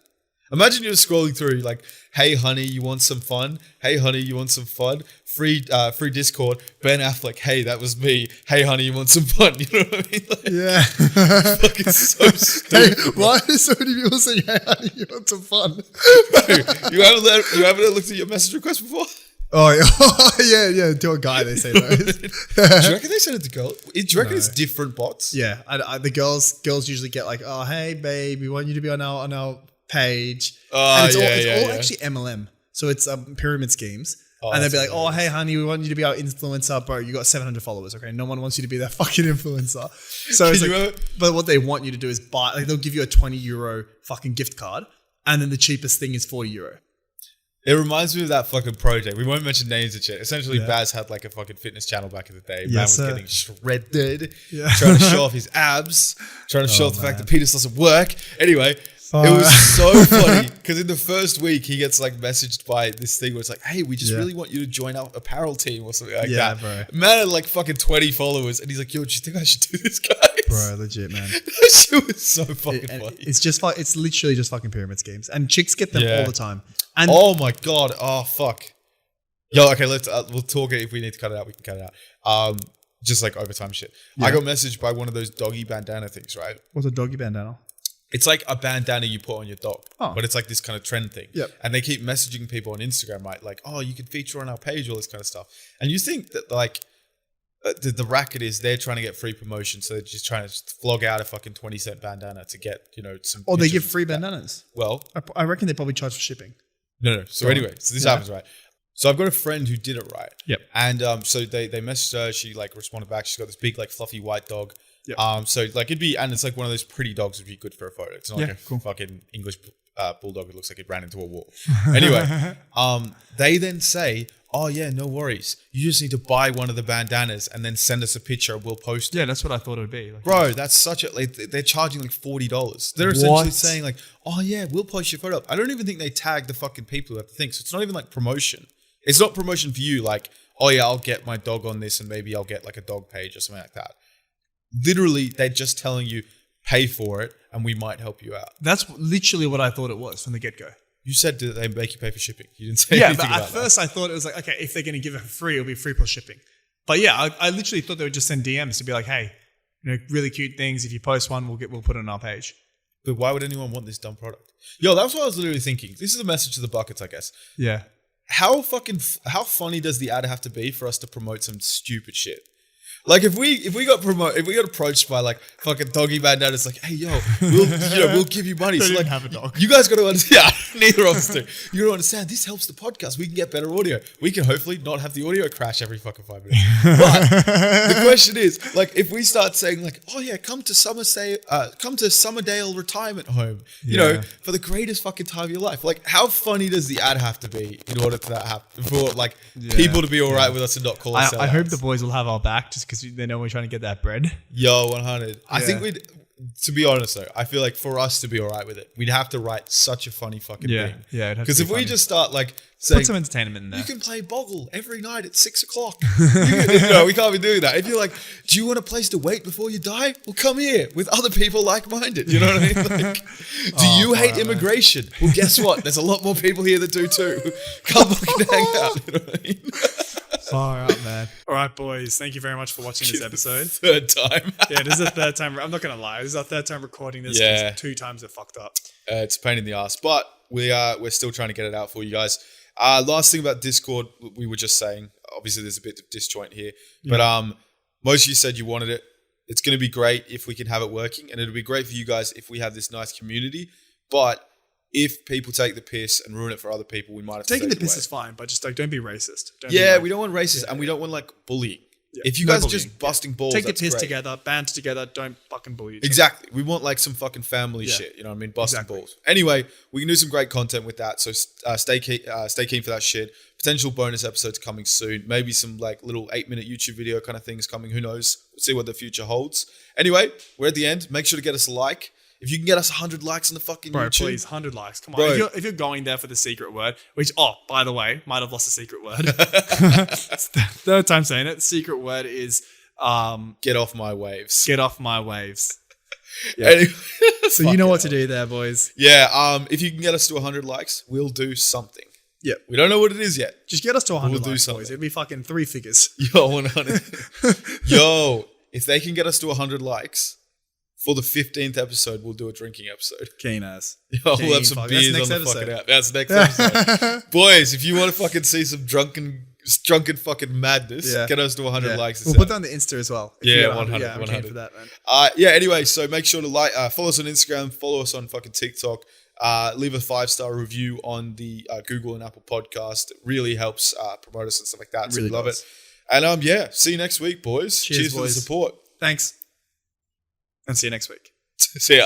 Imagine you're scrolling through like, "Hey honey, you want some fun? Hey honey, you want some fun? Free Discord. Ben Affleck. Hey, that was me. Hey honey, you want some fun?" You know what I mean? Like, Yeah. fucking so stupid. Hey, why do so many people say, "Hey honey, you want some fun"? You haven't looked at your message request before? Oh yeah. To a guy they say those. Do you reckon they send it to girls? Do you reckon it's different bots? Yeah, the girls usually get like, "Oh hey babe, we want you to be on our page." And it's all actually MLM, so it's pyramid schemes. And they'll be like, "Oh hey honey, we want you to be our influencer, bro. You got 700 followers, okay? No one wants you to be that fucking influencer." So it's like, but what they want you to do is buy. Like they'll give you a €20 fucking gift card, and then the cheapest thing is €40. It reminds me of that fucking project. We won't mention names and shit. Essentially, Baz had like a fucking fitness channel back in the day. Man was getting shredded, trying to show off his abs, trying to show off the fact that penis doesn't work. Anyway, it was so funny because in the first week, he gets like messaged by this thing where it's like, "Hey, we just really want you to join our apparel team or something like that." Bro. Man had like fucking 20 followers and he's like, "Yo, do you think I should do this, guys?" Bro, legit, man. That shit was so fucking funny. It's literally just fucking pyramid schemes. And chicks get them all the time. And oh my God. Oh, fuck. Yo, okay, we'll talk it. If we need to cut it out, we can cut it out. Just like overtime shit. I got messaged by one of those doggy bandana things, right? What's a doggy bandana? It's like a bandana you put on your dog, but it's like this kind of trend thing. Yep. And they keep messaging people on Instagram, right? Like, "Oh, you can feature on our page," all this kind of stuff. And you think that like the racket is they're trying to get free promotion, so they're just trying to flog out a fucking 20-cent bandana to get, you know, some. Or they give free bandanas. Well, I reckon they probably charge for shipping. No. So anyway, so this happens, right? So I've got a friend who did it right. Yep. And so they messaged her. She like responded back. She's got this big like fluffy white dog. Yep. So like and it's like one of those pretty dogs would be good for a photo. It's not like a fucking English bulldog. It looks like it ran into a wall. Anyway, they then say, "Oh yeah, no worries. You just need to buy one of the bandanas and then send us a picture. We'll post it." Yeah, that's what I thought it would be. Like, bro, that's such a they're charging like $40. They're essentially saying like, "Oh yeah, we'll post your photo up." I don't even think they tag the fucking people who have to think. So it's not even like promotion. It's not promotion for you. Like, "Oh yeah, I'll get my dog on this and maybe I'll get like a dog page or something like that." Literally, they're just telling you, "Pay for it and we might help you out." That's literally what I thought it was from the get-go. You said that they make you pay for shipping. You didn't say anything about that. Yeah, but at first I thought it was like, okay, if they're going to give it for free, it'll be free plus shipping. But yeah, I literally thought they would just send DMs to be like, "Hey, you know, really cute things. If you post one, we'll put it on our page." But why would anyone want this dumb product? Yo, that's what I was literally thinking. This is a message to the buckets, I guess. Yeah. How funny does the ad have to be for us to promote some stupid shit? Like if we got approached by like fucking Doggy Bandana, it's like, hey yo, we'll give you money. So like, have a dog. You guys got to understand. Yeah, neither of us do. You got to understand. This helps the podcast. We can get better audio. We can hopefully not have the audio crash every fucking 5 minutes. But the question is, like, if we start saying like, oh yeah, come to Summerdale Retirement Home, you know, for the greatest fucking time of your life. Like, how funny does the ad have to be in order for that happen? For like people to be all right with us and not call us. I hope the boys will have our back just because they know we're trying to get that bread. Yo, 100. I think to be honest though, I feel like for us to be all right with it, we'd have to write such a funny fucking thing. Yeah, because if we just start like saying, put some entertainment in there. You can play Boggle every night at 6 o'clock. No, we can't be doing that. If you're like, do you want a place to wait before you die? Well, come here with other people like-minded. You know what I mean? Like, do you hate immigration? Man. Well, guess what? There's a lot more people here that do too. Come fucking hang out. You know what I mean? Far out, man. All right, boys. Thank you very much for watching this episode. Third time. Yeah, this is the third time. I'm not going to lie. This is our third time recording this. Yeah. 2 times it fucked up. It's a pain in the ass, but we're still trying to get it out for you guys. Last thing about Discord, we were just saying, obviously there's a bit of disjoint here, but most of you said you wanted it. It's going to be great if we can have it working, and it'll be great for you guys if we have this nice community, but if people take the piss and ruin it for other people, we might have to Taking take the piss away. is fine, but just like don't be racist. We don't want racist, and we don't want like bullying. Yeah. If you guys are just busting balls, take the piss great. Together, band together, don't fucking bully each other. Exactly. We want like some fucking family shit, you know what I mean? Busting balls. Anyway, we can do some great content with that, so stay keen for that shit. Potential bonus episodes coming soon. Maybe some like little 8-minute YouTube video kind of things coming. Who knows? We'll see what the future holds. Anyway, we're at the end. Make sure to get us a like. If you can get us 100 likes on the fucking YouTube. Please, 100 likes. Come on. If you're going there for the secret word, which, by the way, might have lost a secret word. It's the third time saying it. Secret word is... get off my waves. Get off my waves. Yeah. Anyway, so you know what to do there, boys. Yeah. If you can get us to 100 likes, we'll do something. Yeah. We don't know what it is yet. Just get us to 100 likes, do something. Boys. It'd be fucking 3 figures. Yo, 100. Yo, if they can get us to 100 likes... For the 15th episode, we'll do a drinking episode. Keen ass. We'll have some beers on the fucking app. That's next episode. Boys, if you want to fucking see some drunken fucking madness, get us to 100 likes. We'll put that on the Insta as well. 100. Yeah, I'm 100. keen for that, man. Anyway, so make sure to follow us on Instagram, follow us on fucking TikTok, leave a 5-star review on the Google and Apple podcast. It really helps promote us and stuff like that. So really we love it. And see you next week, boys. Cheers for the support. Thanks. And see you next week. See ya.